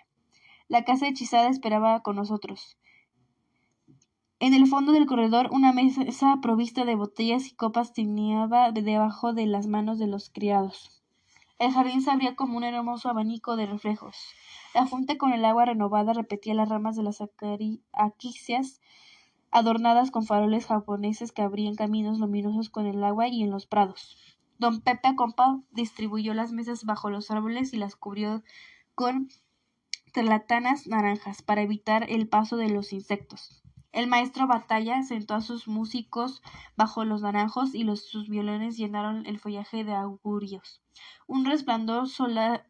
La casa hechizada esperaba con nosotros. En el fondo del corredor, una mesa provista de botellas y copas tineaba debajo de las manos de los criados. El jardín se abría como un hermoso abanico de reflejos. La fuente con el agua renovada repetía las ramas de las acacias adornadas con faroles japoneses que abrían caminos luminosos con el agua y en los prados. Don Pepe Acompa distribuyó las mesas bajo los árboles y las cubrió con tarlatanas naranjas para evitar el paso de los insectos. El maestro Batalla sentó a sus músicos bajo los naranjos y sus violines llenaron el follaje de augurios. Un resplandor solar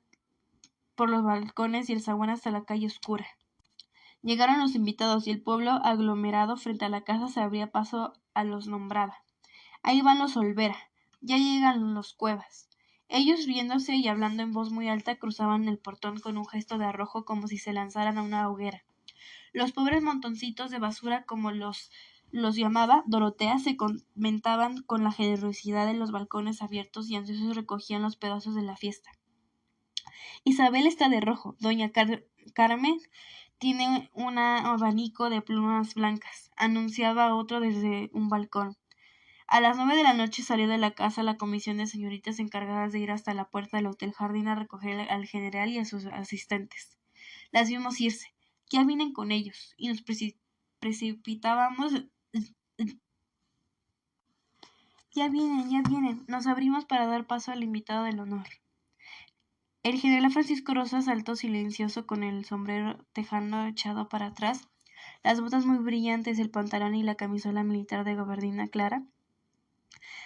por los balcones y el zaguán hasta la calle oscura. Llegaron los invitados y el pueblo aglomerado frente a la casa se abría paso a los nombrada. Ahí van los Olvera, ya llegan los Cuevas. Ellos, riéndose y hablando en voz muy alta, cruzaban el portón con un gesto de arrojo como si se lanzaran a una hoguera. Los pobres montoncitos de basura, como los llamaba Dorotea, se comentaban con la generosidad de los balcones abiertos y ansiosos recogían los pedazos de la fiesta. Isabel está de rojo, doña Carmen tiene un abanico de plumas blancas, anunciaba otro desde un balcón. A las 9 de la noche salió de la casa la comisión de señoritas encargadas de ir hasta la puerta del Hotel Jardín a recoger al general y a sus asistentes. Las vimos irse. Ya vienen con ellos, y nos precipitábamos. Ya vienen. Nos abrimos para dar paso al invitado del honor. El general Francisco Rosa saltó silencioso con el sombrero tejano echado para atrás, las botas muy brillantes, el pantalón y la camisola militar de gabardina clara.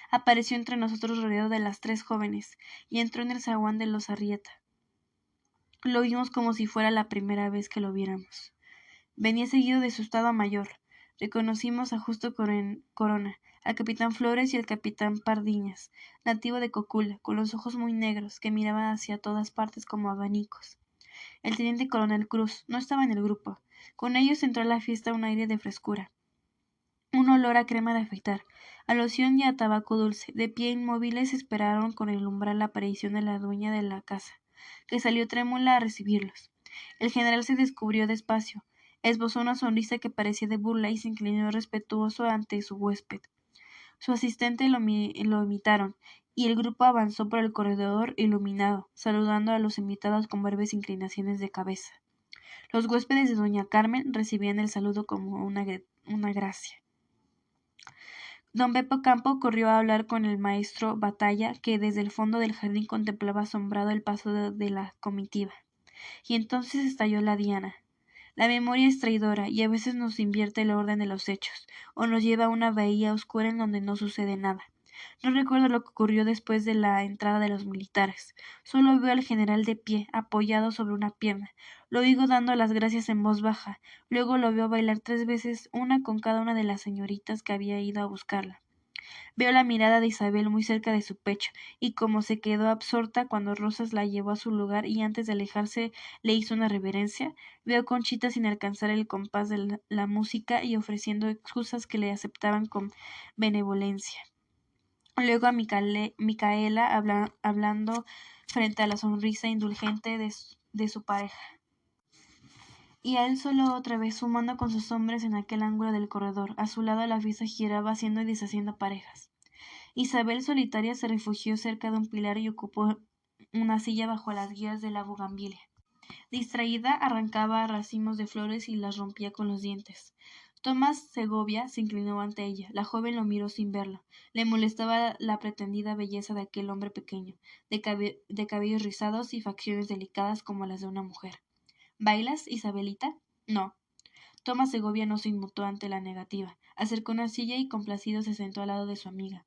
Apareció entre nosotros rodeado de las 3 jóvenes, y entró en el zaguán de los Arrieta. Lo vimos como si fuera la primera vez que lo viéramos. Venía seguido de su estado mayor. Reconocimos a Justo Corona, al capitán Flores y al capitán Pardiñas, nativo de Cocula, con los ojos muy negros, que miraban hacia todas partes como abanicos. El teniente coronel Cruz no estaba en el grupo. Con ellos entró a la fiesta un aire de frescura, un olor a crema de afeitar, a loción y a tabaco dulce. De pie inmóviles esperaron con el umbral la aparición de la dueña de la casa, que salió trémula a recibirlos. El general se descubrió despacio, esbozó una sonrisa que parecía de burla y se inclinó respetuoso ante su huésped. Su asistente lo imitaron, y el grupo avanzó por el corredor iluminado, saludando a los invitados con breves inclinaciones de cabeza. Los huéspedes de doña Carmen recibían el saludo como una gracia. Don Pepe Campo corrió a hablar con el maestro Batalla, que desde el fondo del jardín contemplaba asombrado el paso de la comitiva. Y entonces estalló la diana. La memoria es traidora y a veces nos invierte el orden de los hechos, o nos lleva a una bahía oscura en donde no sucede nada. No recuerdo lo que ocurrió después de la entrada de los militares. Solo veo al general de pie, apoyado sobre una pierna. Lo oigo dando las gracias en voz baja. Luego lo veo bailar 3 veces, una con cada una de las señoritas que había ido a buscarla. Veo la mirada de Isabel muy cerca de su pecho, y como se quedó absorta cuando Rosas la llevó a su lugar y antes de alejarse le hizo una reverencia. Veo Conchita sin alcanzar el compás de la música y ofreciendo excusas que le aceptaban con benevolencia. Luego a Micaela hablando frente a la sonrisa indulgente de su pareja. Y a él solo otra vez, sumando con sus hombres en aquel ángulo del corredor. A su lado la fiesta giraba haciendo y deshaciendo parejas. Isabel solitaria se refugió cerca de un pilar y ocupó una silla bajo las guías de la bugambilia. Distraída, arrancaba racimos de flores y las rompía con los dientes. Tomás Segovia se inclinó ante ella. La joven lo miró sin verlo. Le molestaba la pretendida belleza de aquel hombre pequeño, de cabellos rizados y facciones delicadas como las de una mujer. ¿Bailas, Isabelita? No. Tomás Segovia no se inmutó ante la negativa. Acercó una silla y complacido se sentó al lado de su amiga.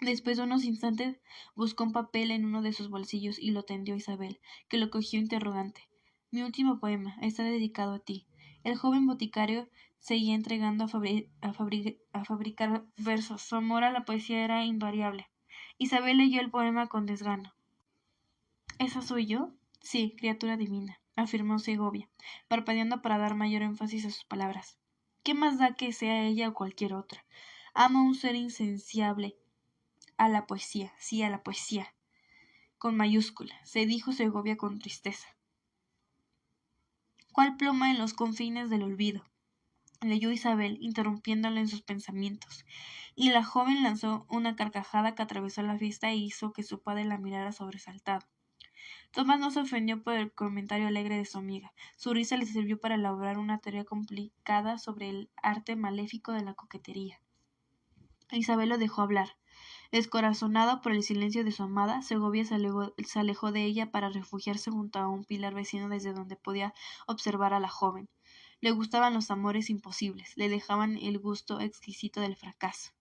Después de unos instantes buscó un papel en uno de sus bolsillos y lo tendió a Isabel, que lo cogió interrogante. Mi último poema está dedicado a ti. El joven boticario seguía entregando a fabricar versos. Su amor a la poesía era invariable. Isabel leyó el poema con desgano. ¿Esa soy yo? Sí, criatura divina, afirmó Segovia, parpadeando para dar mayor énfasis a sus palabras. ¿Qué más da que sea ella o cualquier otra? Amo a un ser insensible a la poesía, sí, a la poesía, con mayúscula, se dijo Segovia con tristeza. ¿Cuál pluma en los confines del olvido? Leyó Isabel, interrumpiéndole en sus pensamientos, y la joven lanzó una carcajada que atravesó la fiesta e hizo que su padre la mirara sobresaltado. Tomás no se ofendió por el comentario alegre de su amiga. Su risa le sirvió para elaborar una teoría complicada sobre el arte maléfico de la coquetería. Isabel lo dejó hablar. Descorazonado por el silencio de su amada, Segovia se alejó de ella para refugiarse junto a un pilar vecino desde donde podía observar a la joven. Le gustaban los amores imposibles, le dejaban el gusto exquisito del fracaso.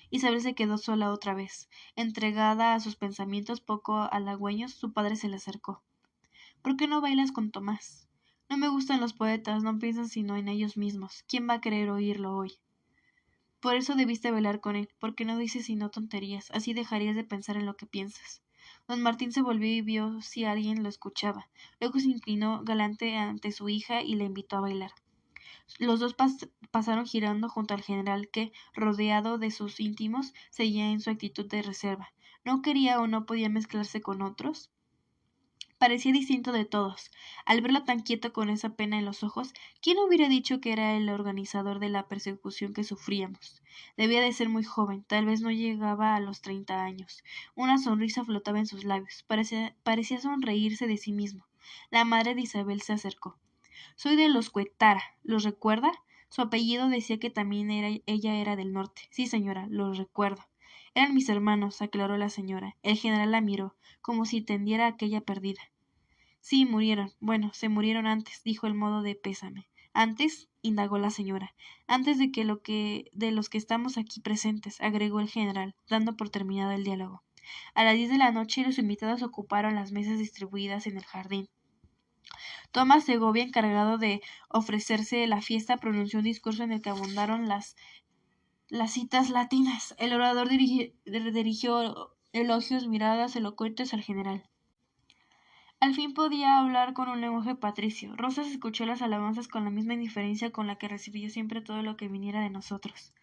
Isabel se quedó sola otra vez. Entregada a sus pensamientos poco halagüeños, su padre se le acercó. ¿Por qué no bailas con Tomás? No me gustan los poetas, no piensan sino en ellos mismos. ¿Quién va a querer oírlo hoy? Por eso debiste bailar con él, porque no dices sino tonterías, así dejarías de pensar en lo que piensas. Don Martín se volvió y vio si alguien lo escuchaba. Luego se inclinó galante ante su hija y la invitó a bailar. Los dos pasaron girando junto al general que, rodeado de sus íntimos, seguía en su actitud de reserva. ¿No quería o no podía mezclarse con otros? Parecía distinto de todos. Al verlo tan quieto con esa pena en los ojos, ¿quién hubiera dicho que era el organizador de la persecución que sufríamos? Debía de ser muy joven, tal vez no llegaba a los 30 años. Una sonrisa flotaba en sus labios. Parecía sonreírse de sí mismo. La madre de Isabel se acercó. Soy de los Cuetara, ¿los recuerda? Su apellido decía que también ella era del norte. Sí, señora, los recuerdo. Eran mis hermanos, aclaró la señora. El general la miró, como si tendiera a aquella perdida. Sí, murieron. Bueno, se murieron antes, dijo el modo de pésame. ¿Antes? Indagó la señora. Antes de los que estamos aquí presentes, agregó el general, dando por terminado el diálogo. A las 10 de la noche los invitados ocuparon las mesas distribuidas en el jardín. Tomás Segovia, encargado de ofrecerse la fiesta, pronunció un discurso en el que abundaron las citas latinas. El orador dirigió elogios, miradas elocuentes al general. Al fin podía hablar con un lenguaje patricio. Rosas escuchó las alabanzas con la misma indiferencia con la que recibió siempre todo lo que viniera de nosotros.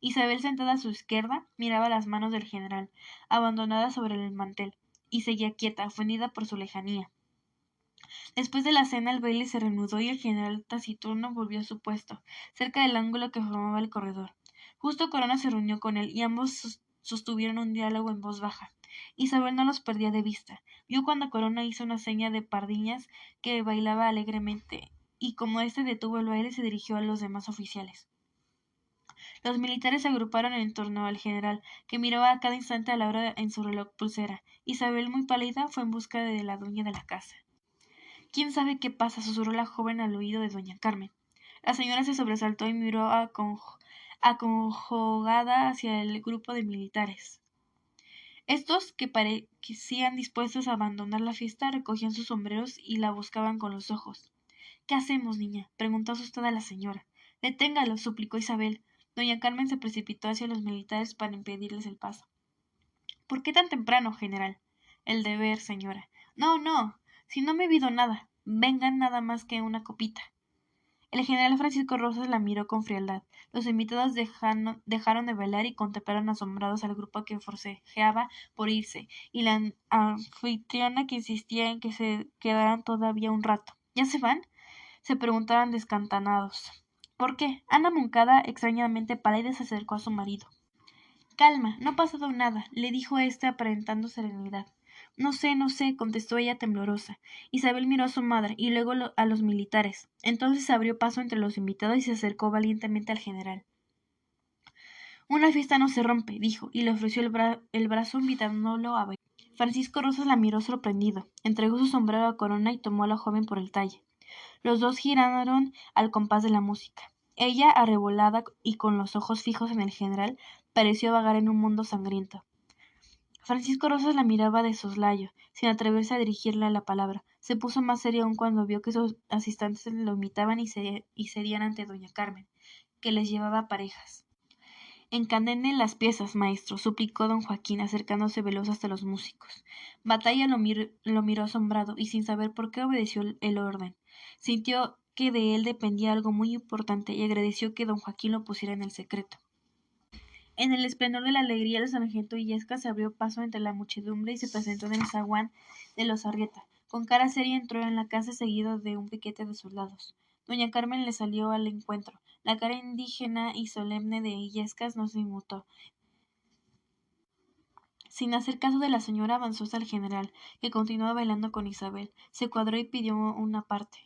Isabel, sentada a su izquierda, miraba las manos del general, abandonadas sobre el mantel, y seguía quieta, ofendida por su lejanía. Después de la cena el baile se reanudó y el general taciturno volvió a su puesto, cerca del ángulo que formaba el corredor. Justo Corona se reunió con él y ambos sostuvieron un diálogo en voz baja. Isabel no los perdía de vista. Vio cuando Corona hizo una seña de Pardiñas que bailaba alegremente, y como éste detuvo el baile se dirigió a los demás oficiales. Los militares se agruparon en torno al general, que miraba a cada instante a la hora en su reloj pulsera. Isabel, muy pálida, fue en busca de la dueña de la casa. ¿Quién sabe qué pasa? Susurró la joven al oído de doña Carmen. La señora se sobresaltó y miró acongojada hacia el grupo de militares. Estos, que parecían dispuestos a abandonar la fiesta, recogían sus sombreros y la buscaban con los ojos. ¿Qué hacemos, niña? Preguntó asustada la señora. Deténgalo, suplicó Isabel. Doña Carmen se precipitó hacia los militares para impedirles el paso. ¿Por qué tan temprano, general? El deber, señora. No, no. Si no me he bebido nada. Vengan nada más que una copita. El general Francisco Rosas la miró con frialdad. Los invitados dejaron de bailar y contemplaron asombrados al grupo que forcejeaba por irse, y la anfitriona que insistía en que se quedaran todavía un rato. ¿Ya se van? Se preguntaban descantanados. ¿Por qué? Ana Moncada, extrañamente pálida, se acercó a su marido. Calma, no ha pasado nada, le dijo éste aparentando serenidad. No sé, contestó ella temblorosa. Isabel miró a su madre y luego a los militares. Entonces abrió paso entre los invitados y se acercó valientemente al general. Una fiesta no se rompe, dijo, y le ofreció el brazo invitándolo a bailar. Francisco Rosas la miró sorprendido, entregó su sombrero a Corona y tomó a la joven por el talle. Los dos giraron al compás de la música. Ella, arrebolada y con los ojos fijos en el general, pareció vagar en un mundo sangriento. Francisco Rosas la miraba de soslayo, sin atreverse a dirigirle la palabra. Se puso más serio aún cuando vio que sus asistentes lo imitaban y cedían ante doña Carmen, que les llevaba parejas. Encadenen las piezas, maestro, suplicó don Joaquín, acercándose veloz hasta los músicos. Batalla lo miró asombrado y sin saber por qué obedeció el orden. Sintió que de él dependía algo muy importante y agradeció que don Joaquín lo pusiera en el secreto. En el esplendor de la alegría, el sargento Illescas se abrió paso entre la muchedumbre y se presentó en el zaguán de los Arrieta. Con cara seria entró en la casa seguido de un piquete de soldados. Doña Carmen le salió al encuentro. La cara indígena y solemne de Illescas no se inmutó. Sin hacer caso de la señora, avanzó hasta el general, que continuaba bailando con Isabel. Se cuadró y pidió una parte.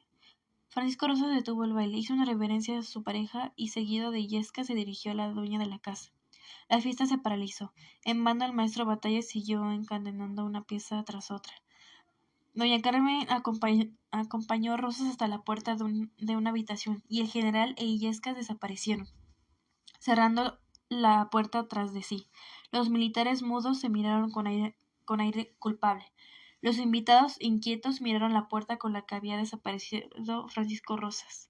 Francisco Rosas detuvo el baile, hizo una reverencia a su pareja y, seguido de Illescas, se dirigió a la dueña de la casa. La fiesta se paralizó. En vano el maestro Batalla siguió encadenando una pieza tras otra. Doña Carmen acompañó a Rosas hasta la puerta de una habitación, y el general e Illescas desaparecieron, cerrando la puerta tras de sí. Los militares mudos se miraron con aire culpable. Los invitados inquietos miraron la puerta con la que había desaparecido Francisco Rosas.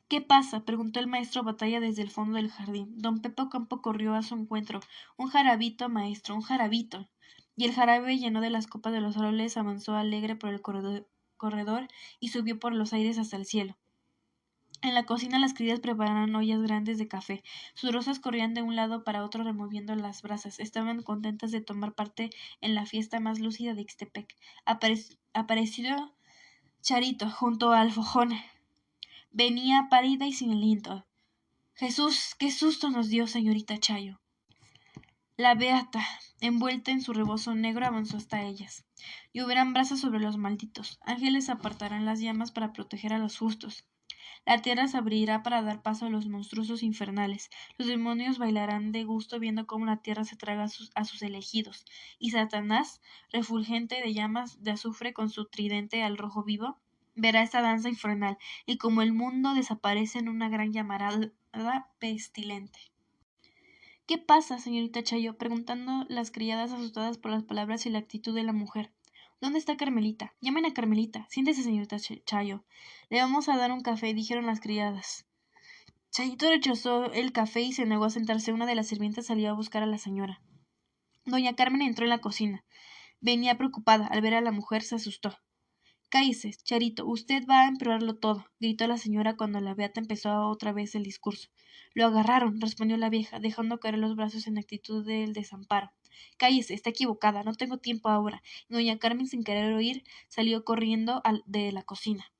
¿Qué pasa? Preguntó el maestro Batalla desde el fondo del jardín. Don Pepe Campo corrió a su encuentro. Un jarabito, maestro, un jarabito. Y el jarabe, lleno de las copas de los árboles, avanzó alegre por el corredor y subió por los aires hasta el cielo. En la cocina las criadas preparaban ollas grandes de café. Sus rosas corrían de un lado para otro removiendo las brasas. Estaban contentas de tomar parte en la fiesta más lúcida de Ixtepec. Apareció Charito junto al fogón. Venía pálida y sin aliento. Jesús, qué susto nos dio, señorita Chayo. La beata, envuelta en su rebozo negro, avanzó hasta ellas. Lloverán brasas sobre los malditos. Ángeles apartarán las llamas para proteger a los justos. La tierra se abrirá para dar paso a los monstruosos infernales. Los demonios bailarán de gusto viendo cómo la tierra se traga a sus elegidos. Y Satanás, refulgente de llamas de azufre con su tridente al rojo vivo, verá esta danza infernal, y como el mundo desaparece en una gran llamarada pestilente. ¿Qué pasa, señorita Chayo? Preguntando las criadas asustadas por las palabras y la actitud de la mujer. ¿Dónde está Carmelita? Llamen a Carmelita. Siéntese, señorita Chayo. Le vamos a dar un café, dijeron las criadas. Chayito rechazó el café y se negó a sentarse. Una de las sirvientas salió a buscar a la señora. Doña Carmen entró en la cocina. Venía preocupada. Al ver a la mujer se asustó. Cállese, Charito, usted va a empeorarlo todo, gritó la señora cuando la beata empezó otra vez el discurso. Lo agarraron, respondió la vieja, dejando caer los brazos en actitud del desamparo. Cállese, está equivocada, no tengo tiempo ahora. Y doña Carmen, sin querer oír, salió corriendo de la cocina.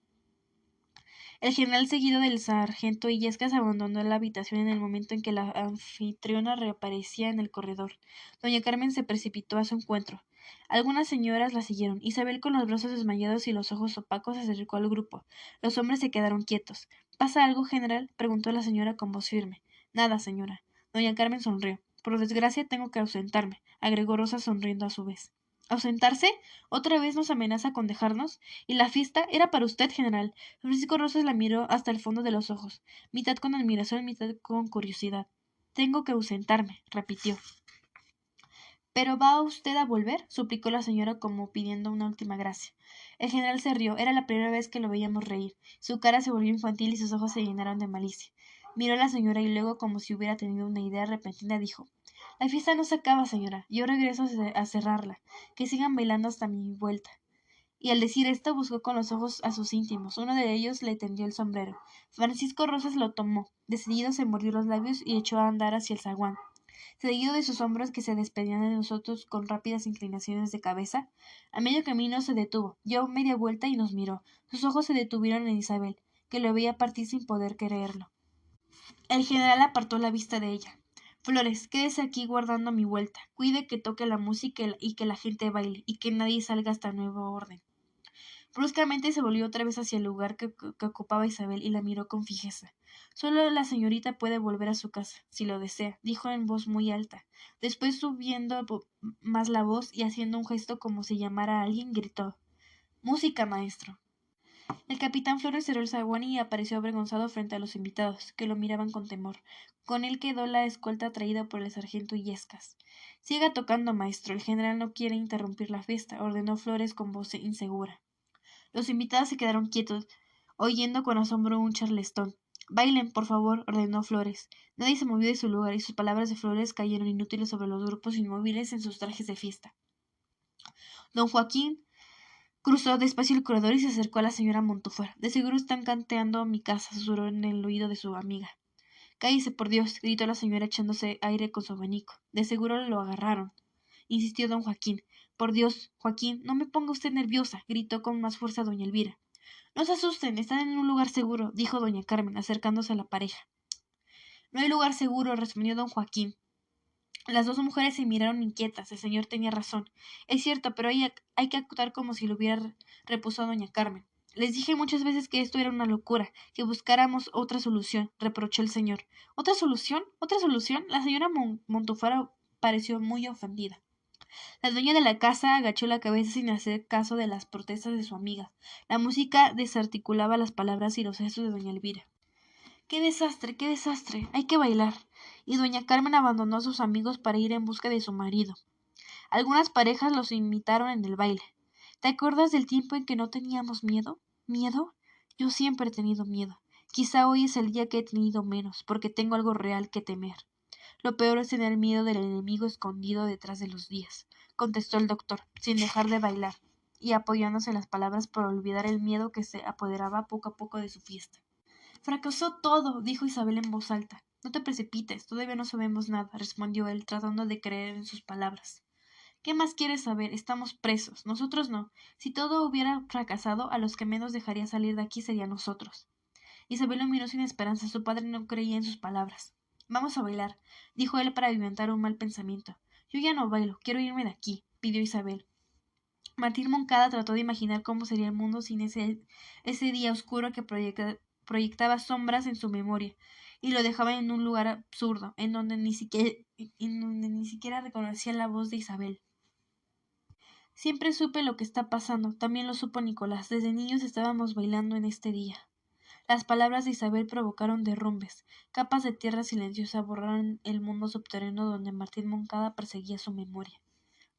El general, seguido del sargento Illescas, abandonó la habitación en el momento en que la anfitriona reaparecía en el corredor. Doña Carmen se precipitó a su encuentro. Algunas señoras la siguieron. Isabel, con los brazos desmayados y los ojos opacos, se acercó al grupo. Los hombres se quedaron quietos. ¿Pasa algo, general? Preguntó la señora con voz firme. Nada, señora. Doña Carmen sonrió. Por desgracia tengo que ausentarme, agregó Rosa sonriendo a su vez. ¿Ausentarse? ¿Otra vez nos amenaza con dejarnos? Y la fiesta era para usted, general. Francisco Rosas la miró hasta el fondo de los ojos, mitad con admiración, mitad con curiosidad. Tengo que ausentarme, repitió. ¿Pero va usted a volver? Suplicó la señora como pidiendo una última gracia. El general se rió. Era la primera vez que lo veíamos reír. Su cara se volvió infantil y sus ojos se llenaron de malicia. Miró a la señora y luego, como si hubiera tenido una idea repentina, dijo: La fiesta no se acaba, señora. Yo regreso a cerrarla. Que sigan bailando hasta mi vuelta. Y al decir esto buscó con los ojos a sus íntimos. Uno de ellos le tendió el sombrero. Francisco Rosas lo tomó. Decidido se mordió los labios y echó a andar hacia el zaguán. Seguido de sus hombros que se despedían de nosotros con rápidas inclinaciones de cabeza, a medio camino se detuvo, dio media vuelta y nos miró. Sus ojos se detuvieron en Isabel, que lo veía partir sin poder creerlo. El general apartó la vista de ella. Flores, quédese aquí guardando mi vuelta. Cuide que toque la música y que la gente baile, y que nadie salga hasta nuevo orden. Bruscamente se volvió otra vez hacia el lugar que ocupaba Isabel y la miró con fijeza. Solo la señorita puede volver a su casa, si lo desea, dijo en voz muy alta. Después, subiendo más la voz y haciendo un gesto como si llamara a alguien, gritó: Música, maestro. El capitán Flores cerró el zaguán y apareció avergonzado frente a los invitados, que lo miraban con temor. Con él quedó la escolta traída por el sargento Illescas. Siga tocando, maestro. El general no quiere interrumpir la fiesta, ordenó Flores con voz insegura. Los invitados se quedaron quietos, oyendo con asombro un charlestón. Bailen, por favor, ordenó Flores. Nadie se movió de su lugar y sus palabras de Flores cayeron inútiles sobre los grupos inmóviles en sus trajes de fiesta. Don Joaquín cruzó despacio el corredor y se acercó a la señora Montufar. De seguro están canteando mi casa, susurró en el oído de su amiga. Cállese, por Dios, gritó la señora echándose aire con su abanico. De seguro lo agarraron, insistió don Joaquín. Por Dios, Joaquín, no me ponga usted nerviosa, gritó con más fuerza doña Elvira. No se asusten, están en un lugar seguro, dijo doña Carmen, acercándose a la pareja. No hay lugar seguro, respondió don Joaquín. Las dos mujeres se miraron inquietas. El señor tenía razón. Es cierto, pero hay que actuar como si lo hubiera, repuso doña Carmen. Les dije muchas veces que esto era una locura, que buscáramos otra solución, reprochó el señor. ¿Otra solución? ¿Otra solución? La señora Montufaro pareció muy ofendida. La dueña de la casa agachó la cabeza sin hacer caso de las protestas de su amiga. La música desarticulaba las palabras y los gestos de doña Elvira. ¡Qué desastre, qué desastre! Hay que bailar. Y doña Carmen abandonó a sus amigos para ir en busca de su marido. Algunas parejas los imitaron en el baile. ¿Te acuerdas del tiempo en que no teníamos miedo? ¿Miedo? Yo siempre he tenido miedo. Quizá hoy es el día que he tenido menos, porque tengo algo real que temer. Lo peor es tener miedo del enemigo escondido detrás de los días, contestó el doctor, sin dejar de bailar, y apoyándose en las palabras para olvidar el miedo que se apoderaba poco a poco de su fiesta. Fracasó todo, dijo Isabel en voz alta. No te precipites, todavía no sabemos nada, respondió él, tratando de creer en sus palabras. ¿Qué más quieres saber? Estamos presos. Nosotros no. Si todo hubiera fracasado, a los que menos dejaría salir de aquí serían nosotros. Isabel lo miró sin esperanza. Su padre no creía en sus palabras. Vamos a bailar, dijo él para avivar un mal pensamiento. Yo ya no bailo, quiero irme de aquí, pidió Isabel. Martín Moncada trató de imaginar cómo sería el mundo sin ese día oscuro que proyectaba sombras en su memoria y lo dejaba en un lugar absurdo, en donde ni siquiera reconocía la voz de Isabel. Siempre supe lo que está pasando, también lo supo Nicolás. Desde niños estábamos bailando en este día. Las palabras de Isabel provocaron derrumbes. Capas de tierra silenciosa borraron el mundo subterráneo donde Martín Moncada perseguía su memoria.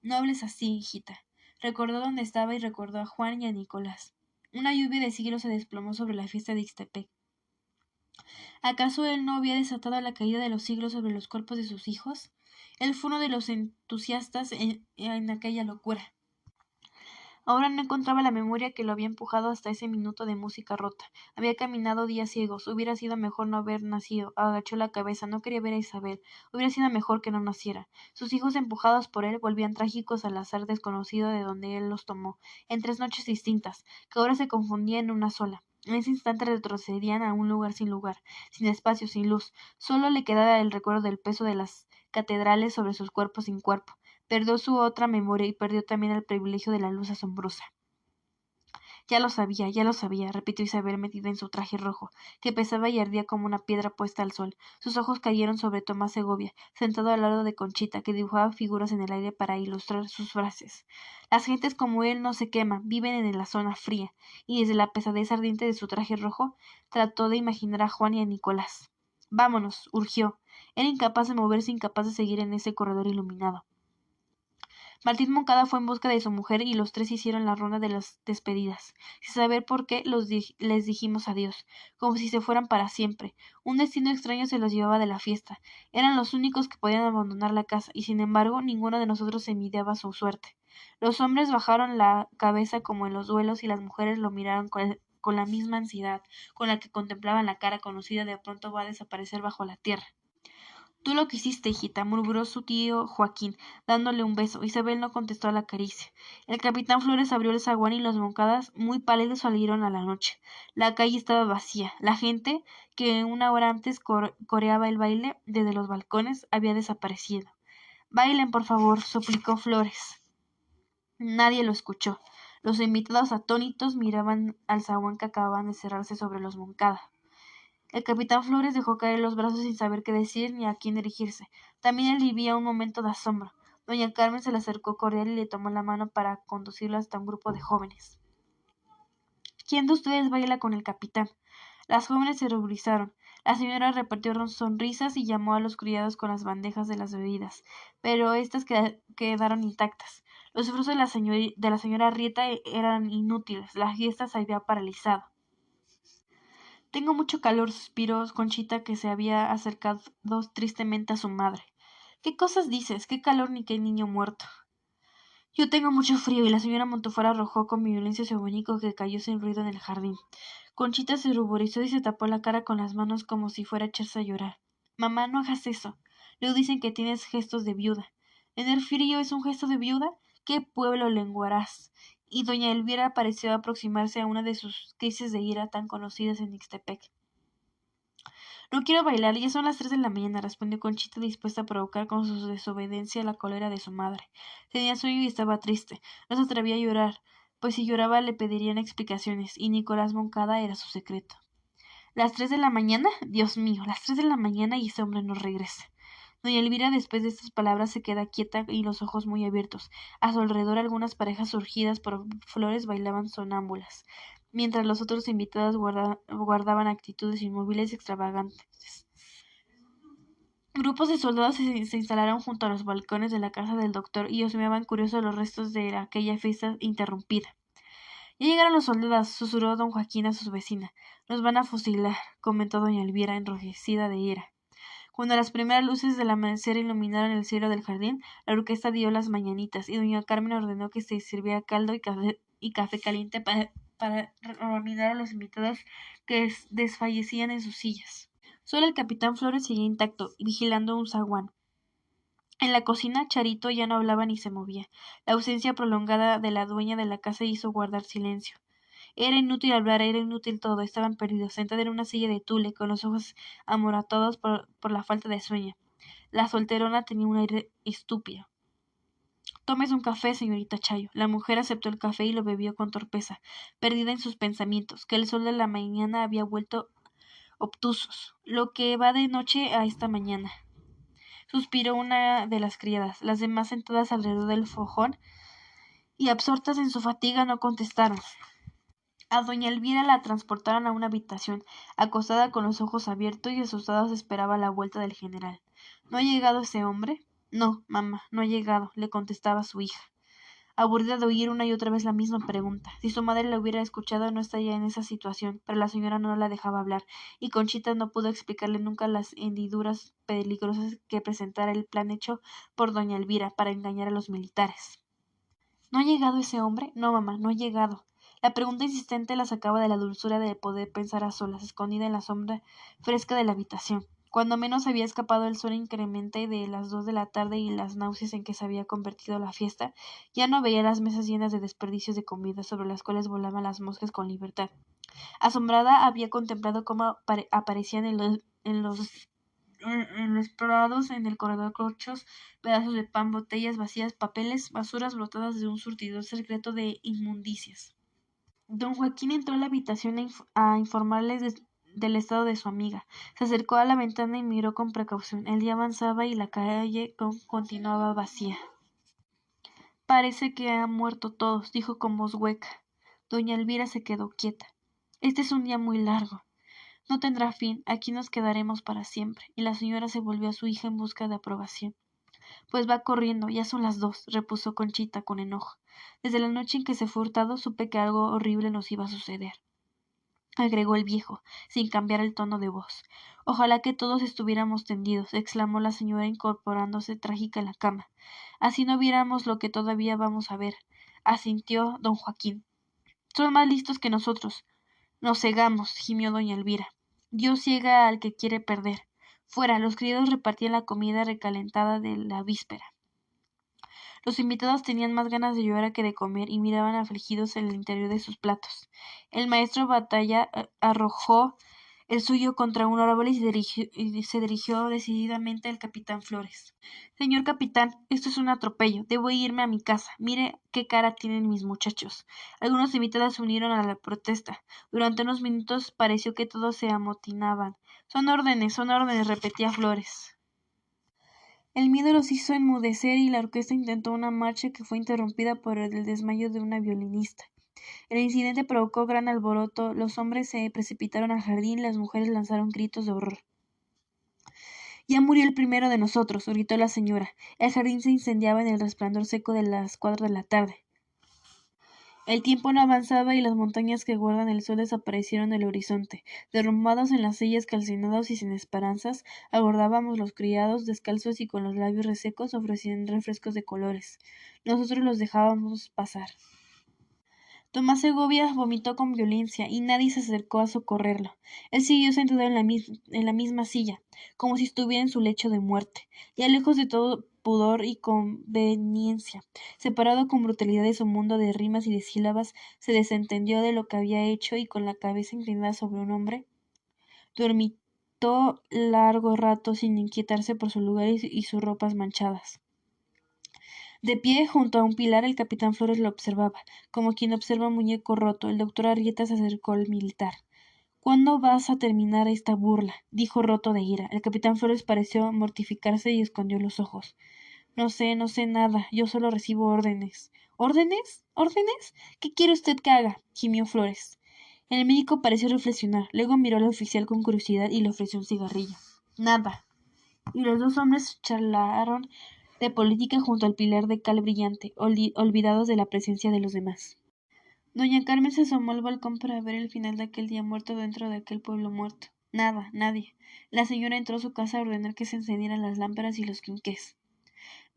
No hables así, hijita. Recordó dónde estaba y recordó a Juan y a Nicolás. Una lluvia de siglos se desplomó sobre la fiesta de Ixtepec. ¿Acaso él no había desatado la caída de los siglos sobre los cuerpos de sus hijos? Él fue uno de los entusiastas en aquella locura. Ahora no encontraba la memoria que lo había empujado hasta ese minuto de música rota. Había caminado días ciegos. Hubiera sido mejor no haber nacido. Agachó la cabeza. No quería ver a Isabel. Hubiera sido mejor que no naciera. Sus hijos, empujados por él, volvían trágicos al azar desconocido de donde él los tomó, en 3 noches distintas, que ahora se confundían en una sola. En ese instante retrocedían a un lugar, sin espacio, sin luz. Solo le quedaba el recuerdo del peso de las catedrales sobre sus cuerpos sin cuerpo. Perdió su otra memoria y perdió también el privilegio de la luz asombrosa. Ya lo sabía, repitió Isabel metida en su traje rojo, que pesaba y ardía como una piedra puesta al sol. Sus ojos cayeron sobre Tomás Segovia, sentado al lado de Conchita, que dibujaba figuras en el aire para ilustrar sus frases. Las gentes como él no se queman, viven en la zona fría, y desde la pesadez ardiente de su traje rojo trató de imaginar a Juan y a Nicolás. Vámonos, urgió. Era incapaz de moverse, incapaz de seguir en ese corredor iluminado. Martín Moncada fue en busca de su mujer y los tres hicieron la ronda de las despedidas, sin saber por qué les dijimos adiós, como si se fueran para siempre. Un destino extraño se los llevaba de la fiesta. Eran los únicos que podían abandonar la casa, y sin embargo ninguno de nosotros envidiaba su suerte. Los hombres bajaron la cabeza como en los duelos y las mujeres lo miraron con la misma ansiedad con la que contemplaban la cara conocida de pronto va a desaparecer bajo la tierra. Tú lo que hiciste, hijita, murmuró su tío Joaquín, dándole un beso. Isabel no contestó a la caricia. El capitán Flores abrió el zaguán y los Moncadas, muy pálidos, salieron a la noche. La calle estaba vacía. La gente, que una hora antes coreaba el baile desde los balcones, había desaparecido. Bailen, por favor, suplicó Flores. Nadie lo escuchó. Los invitados atónitos miraban al zaguán que acababan de cerrarse sobre los Moncada. El capitán Flores dejó caer los brazos sin saber qué decir ni a quién dirigirse. También él vivía un momento de asombro. Doña Carmen se le acercó cordial y le tomó la mano para conducirlo hasta un grupo de jóvenes. ¿Quién de ustedes baila con el capitán? Las jóvenes se ruborizaron. La señora repartió sonrisas y llamó a los criados con las bandejas de las bebidas, pero éstas quedaron intactas. Los esfuerzos de la señora Rieta eran inútiles. La fiesta se había paralizado. Tengo mucho calor, suspiró Conchita, que se había acercado tristemente a su madre. ¿Qué cosas dices? ¿Qué calor ni qué niño muerto? Yo tengo mucho frío, y la señora Montufar arrojó con violencia su abanico, que cayó sin ruido en el jardín. Conchita se ruborizó y se tapó la cara con las manos como si fuera a echarse a llorar. Mamá, no hagas eso. Luego dicen que tienes gestos de viuda. ¿Tener frío es un gesto de viuda? ¿Qué pueblo lenguaraz? Y doña Elvira pareció aproximarse a una de sus crisis de ira tan conocidas en Ixtepec. No quiero bailar, ya son las 3 de la mañana, respondió Conchita, dispuesta a provocar con su desobediencia la cólera de su madre. Tenía sueño y estaba triste. No se atrevía a llorar, pues si lloraba le pedirían explicaciones, y Nicolás Moncada era su secreto. ¿Las 3 de la mañana? Dios mío, las 3 de la mañana y ese hombre no regresa. Doña Elvira, después de estas palabras, se queda quieta y los ojos muy abiertos. A su alrededor algunas parejas surgidas por Flores bailaban sonámbulas, mientras los otros invitados guardaban actitudes inmóviles y extravagantes. Grupos de soldados se instalaron junto a los balcones de la casa del doctor y husmeaban curiosos los restos de aquella fiesta interrumpida. Ya llegaron los soldados, susurró don Joaquín a su vecina. Nos van a fusilar, comentó doña Elvira, enrojecida de ira. Cuando las primeras luces del amanecer iluminaron el cielo del jardín, la orquesta dio las mañanitas, y doña Carmen ordenó que se sirviera caldo y café caliente para reanimar a los invitados que desfallecían en sus sillas. Solo el capitán Flores seguía intacto, vigilando un zaguán. En la cocina, Charito ya no hablaba ni se movía. La ausencia prolongada de la dueña de la casa hizo guardar silencio. Era inútil hablar, era inútil todo, estaban perdidos, sentada en una silla de tule, con los ojos amoratados por la falta de sueño. La solterona tenía un aire estúpido. Tómese un café, señorita Chayo. La mujer aceptó el café y lo bebió con torpeza, perdida en sus pensamientos, que el sol de la mañana había vuelto obtusos. Lo que va de noche a esta mañana. Suspiró una de las criadas. Las demás sentadas alrededor del fogón y absortas en su fatiga no contestaron. A doña Elvira la transportaron a una habitación. Acostada con los ojos abiertos y asustada esperaba la vuelta del general. ¿No ha llegado ese hombre? No, mamá, no ha llegado, le contestaba su hija, aburrida de oír una y otra vez la misma pregunta. Si su madre la hubiera escuchado no estaría en esa situación, pero la señora no la dejaba hablar, y Conchita no pudo explicarle nunca las hendiduras peligrosas que presentara el plan hecho por doña Elvira para engañar a los militares. ¿No ha llegado ese hombre? No, mamá, no ha llegado. La pregunta insistente la sacaba de la dulzura de poder pensar a solas, escondida en la sombra fresca de la habitación. Cuando menos había escapado el sol incremente de las 2 de la tarde y las náuseas en que se había convertido la fiesta, ya no veía las mesas llenas de desperdicios de comida sobre las cuales volaban las moscas con libertad. Asombrada había contemplado cómo aparecían en los prados, en el corredor, corchos, pedazos de pan, botellas vacías, papeles, basuras brotadas de un surtidor secreto de inmundicias. Don Joaquín entró a la habitación a informarles del estado de su amiga. Se acercó a la ventana y miró con precaución. El día avanzaba y la calle continuaba vacía. Parece que han muerto todos, dijo con voz hueca. Doña Elvira se quedó quieta. Este es un día muy largo. No tendrá fin, aquí nos quedaremos para siempre. Y la señora se volvió a su hija en busca de aprobación. Pues va corriendo, ya son las 2, repuso Conchita con enojo. Desde la noche en que se fue Hurtado supe que algo horrible nos iba a suceder, agregó el viejo, sin cambiar el tono de voz. Ojalá que todos estuviéramos tendidos, exclamó la señora incorporándose trágica en la cama. Así no viéramos lo que todavía vamos a ver, asintió don Joaquín. Son más listos que nosotros. Nos cegamos, gimió doña Elvira. Dios ciega al que quiere perder. Fuera, los criados repartían la comida recalentada de la víspera. Los invitados tenían más ganas de llorar que de comer y miraban afligidos el interior de sus platos. El maestro Batalla arrojó el suyo contra un árbol y se dirigió decididamente al capitán Flores. Señor capitán, esto es un atropello. Debo irme a mi casa. Mire qué cara tienen mis muchachos. Algunos invitados se unieron a la protesta. Durante unos minutos pareció que todos se amotinaban. Son órdenes, repetía Flores. El miedo los hizo enmudecer y la orquesta intentó una marcha que fue interrumpida por el desmayo de una violinista. El incidente provocó gran alboroto, los hombres se precipitaron al jardín, las mujeres lanzaron gritos de horror. Ya murió el primero de nosotros, gritó la señora. El jardín se incendiaba en el resplandor seco de las 4 de la tarde. El tiempo no avanzaba y las montañas que guardan el sol desaparecieron del horizonte. Derrumbados en las sillas, calcinados y sin esperanzas, abordábamos los criados, descalzos y con los labios resecos, ofreciendo refrescos de colores. Nosotros los dejábamos pasar. Tomás Segovia vomitó con violencia y nadie se acercó a socorrerlo. Él siguió sentado en la misma silla, como si estuviera en su lecho de muerte, ya lejos de todo pudor y conveniencia. Separado con brutalidad de su mundo de rimas y de sílabas, se desentendió de lo que había hecho y con la cabeza inclinada sobre un hombre, dormitó largo rato sin inquietarse por su lugar y sus ropas manchadas. De pie, junto a un pilar, el capitán Flores lo observaba, como quien observa un muñeco roto. El doctor Arrieta se acercó al militar. ¿Cuándo vas a terminar esta burla? Dijo roto de ira. El capitán Flores pareció mortificarse y escondió los ojos. No sé nada. Yo solo recibo órdenes. ¿Órdenes? ¿Órdenes? ¿Qué quiere usted que haga? Gimió Flores. El médico pareció reflexionar. Luego miró al oficial con curiosidad y le ofreció un cigarrillo. Nada. Y los dos hombres charlaron de política junto al pilar de cal brillante, olvidados de la presencia de los demás. Doña Carmen se asomó al balcón para ver el final de aquel día muerto dentro de aquel pueblo muerto. Nada, nadie. La señora entró a su casa a ordenar que se encendieran las lámparas y los quinqués.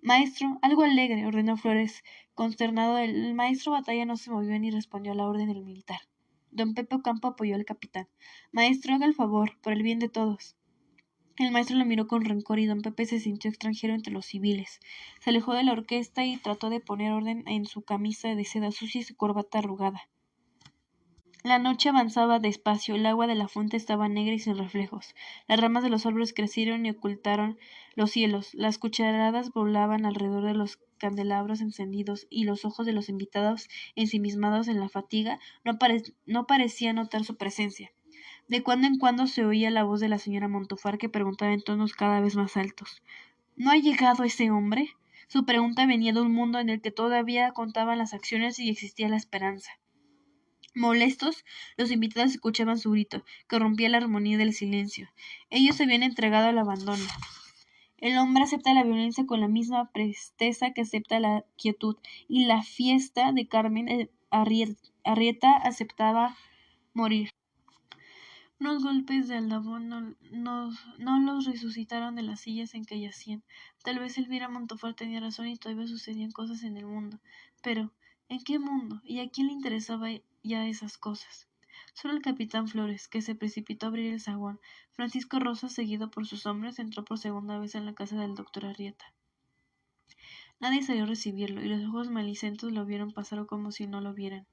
Maestro, algo alegre, ordenó Flores, consternado. El maestro Batalla no se movió ni respondió a la orden del militar. Don Pepe Ocampo apoyó al capitán. Maestro, haga el favor, por el bien de todos. El maestro lo miró con rencor y don Pepe se sintió extranjero entre los civiles. Se alejó de la orquesta y trató de poner orden en su camisa de seda sucia y su corbata arrugada. La noche avanzaba despacio, el agua de la fuente estaba negra y sin reflejos. Las ramas de los árboles crecieron y ocultaron los cielos. Las cucharadas volaban alrededor de los candelabros encendidos y los ojos de los invitados, ensimismados en la fatiga, no parecían notar su presencia. De cuando en cuando se oía la voz de la señora Montufar que preguntaba en tonos cada vez más altos: ¿No ha llegado ese hombre? Su pregunta venía de un mundo en el que todavía contaban las acciones y existía la esperanza. Molestos, los invitados escuchaban su grito, que rompía la armonía del silencio. Ellos se habían entregado al abandono. El hombre acepta la violencia con la misma presteza que acepta la quietud, y la fiesta de Carmen Arrieta aceptaba morir. Unos golpes de aldabón no los resucitaron de las sillas en que yacían. Tal vez Elvira Montufar tenía razón y todavía sucedían cosas en el mundo. Pero, ¿en qué mundo? ¿Y a quién le interesaba ya esas cosas? Solo el capitán Flores, que se precipitó a abrir el zaguán. Francisco Rosas, seguido por sus hombres, entró por segunda vez en la casa del doctor Arrieta. Nadie salió a recibirlo, y los ojos malicentos lo vieron pasar como si no lo vieran.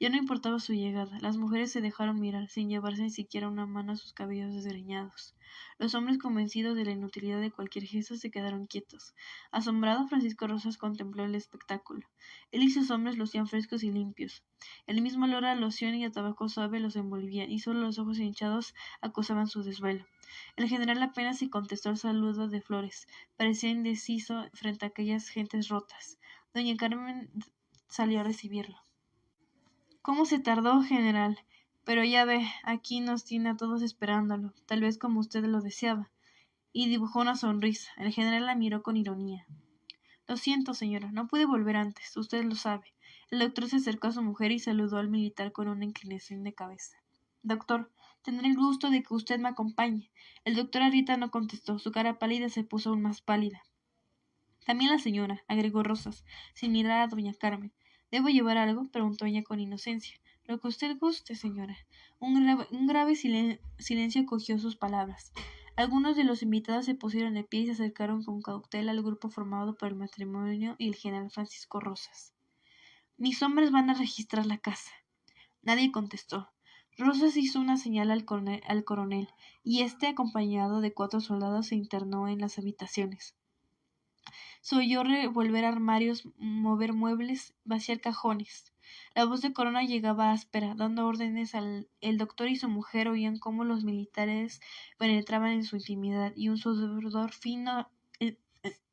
Ya no importaba su llegada. Las mujeres se dejaron mirar, sin llevarse ni siquiera una mano a sus cabellos desgreñados. Los hombres, convencidos de la inutilidad de cualquier gesto, se quedaron quietos. Asombrado, Francisco Rosas contempló el espectáculo. Él y sus hombres lucían frescos y limpios. El mismo olor a loción y a tabaco suave los envolvía, y solo los ojos hinchados acusaban su desvelo. El general apenas si contestó al saludo de Flores. Parecía indeciso frente a aquellas gentes rotas. Doña Carmen salió a recibirlo. ¿Cómo se tardó, general? Pero ya ve, aquí nos tiene a todos esperándolo, tal vez como usted lo deseaba. Y dibujó una sonrisa. El general la miró con ironía. Lo siento, señora, no pude volver antes, usted lo sabe. El doctor se acercó a su mujer y saludó al militar con una inclinación de cabeza. Doctor, tendré el gusto de que usted me acompañe. El doctor Arrieta no contestó, su cara pálida se puso aún más pálida. También la señora, agregó Rosas, sin mirar a doña Carmen. ¿Debo llevar algo? Preguntó ella con inocencia. Lo que usted guste, señora. Un grave silencio acogió sus palabras. Algunos de los invitados se pusieron de pie y se acercaron con cautela al grupo formado por el matrimonio y el general Francisco Rosas. Mis hombres van a registrar la casa. Nadie contestó. Rosas hizo una señal al coronel, y éste, acompañado de 4 soldados, se internó en las habitaciones. Se oyó revolver armarios, mover muebles, vaciar cajones. La voz de Corona llegaba áspera, dando órdenes el doctor y su mujer oían cómo los militares penetraban en su intimidad, y un sudor fino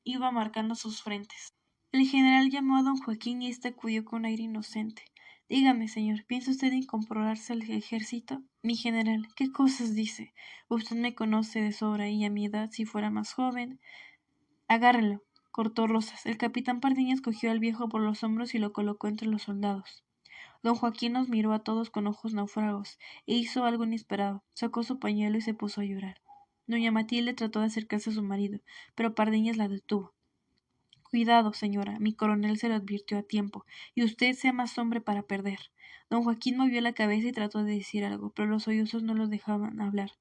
iba marcando sus frentes. El general llamó a don Joaquín y éste acudió con aire inocente. Dígame, señor, ¿piensa usted incorporarse al ejército? Mi general, ¿qué cosas dice? Usted me conoce de sobra y a mi edad, si fuera más joven. Agárrelo, cortó Rosas. El capitán Pardiñas cogió al viejo por los hombros y lo colocó entre los soldados. Don Joaquín nos miró a todos con ojos náufragos e hizo algo inesperado. Sacó su pañuelo y se puso a llorar. Doña Matilde trató de acercarse a su marido, pero Pardiñas la detuvo. Cuidado, señora, mi coronel se lo advirtió a tiempo, y usted sea más hombre para perder. Don Joaquín movió la cabeza y trató de decir algo, pero los sollozos no lo dejaban hablar.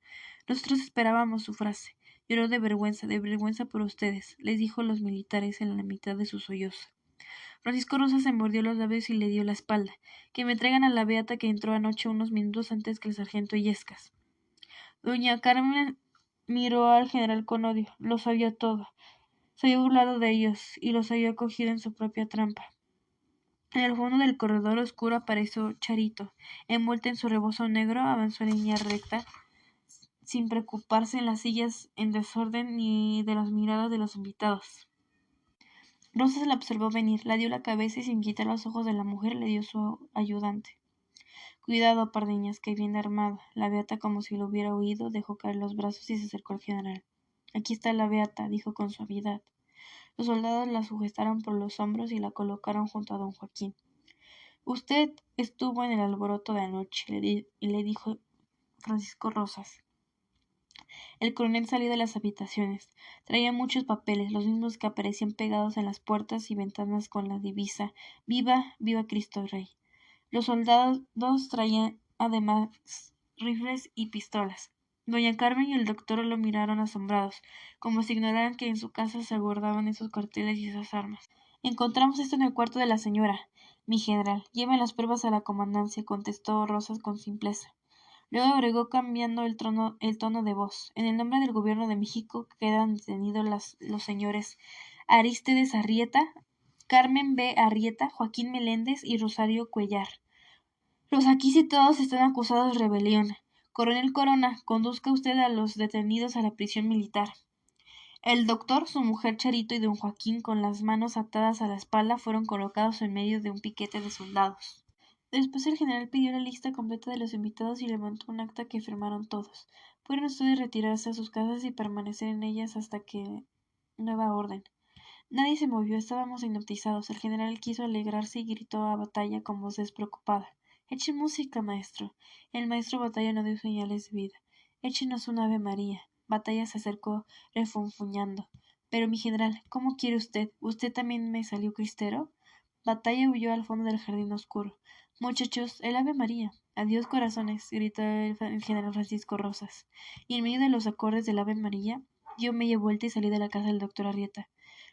Nosotros esperábamos su frase. Lloró de vergüenza por ustedes, les dijo los militares en la mitad de su sollozo. Francisco Rosa se mordió los labios y le dio la espalda. Que me traigan a la beata que entró anoche unos minutos antes que el sargento Illescas. Doña Carmen miró al general con odio. Lo sabía todo. Se había burlado de ellos y los había cogido en su propia trampa. En el fondo del corredor oscuro apareció Charito. Envuelta en su rebozo negro, avanzó en línea recta, sin preocuparse en las sillas en desorden ni de las miradas de los invitados. Rosas la observó venir, la dio la cabeza y sin quitar los ojos de la mujer le dio su ayudante. Cuidado, Pardiñas, que viene armada. La beata, como si lo hubiera oído, dejó caer los brazos y se acercó al general. Aquí está la beata, dijo con suavidad. Los soldados la sujetaron por los hombros y la colocaron junto a don Joaquín. Usted estuvo en el alboroto de anoche, le dijo Francisco Rosas. El coronel salió de las habitaciones. Traía muchos papeles, los mismos que aparecían pegados en las puertas y ventanas con la divisa: Viva, viva Cristo Rey. Los soldados traían además rifles y pistolas. Doña Carmen y el doctor lo miraron asombrados, como si ignoraran que en su casa se guardaban esos cuarteles y esas armas. Encontramos esto en el cuarto de la señora. Mi general, lleven las pruebas a la comandancia, contestó Rosas con simpleza. Luego agregó cambiando el tono de voz. En el nombre del gobierno de México quedan detenidos los señores Arístedes Arrieta, Carmen B. Arrieta, Joaquín Meléndez y Rosario Cuellar. Los aquí citados están acusados de rebelión. Coronel Corona, conduzca usted a los detenidos a la prisión militar. El doctor, su mujer Charito y don Joaquín, con las manos atadas a la espalda, fueron colocados en medio de un piquete de soldados. Después el general pidió la lista completa de los invitados y levantó un acta que firmaron todos. Pueden ustedes retirarse a sus casas y permanecer en ellas hasta que nueva orden. Nadie se movió, estábamos hipnotizados. El general quiso alegrarse y gritó a Batalla con voz despreocupada. Echen música, maestro. El maestro Batalla no dio señales de vida. Échenos un Ave María. Batalla se acercó refunfuñando. Pero mi general, ¿cómo quiere usted? ¿Usted también me salió cristero? Batalla huyó al fondo del jardín oscuro. Muchachos, el Ave María. Adiós, corazones, gritó el general Francisco Rosas. Y en medio de los acordes del Ave María, dio media vuelta y salí de la casa del doctor Arrieta.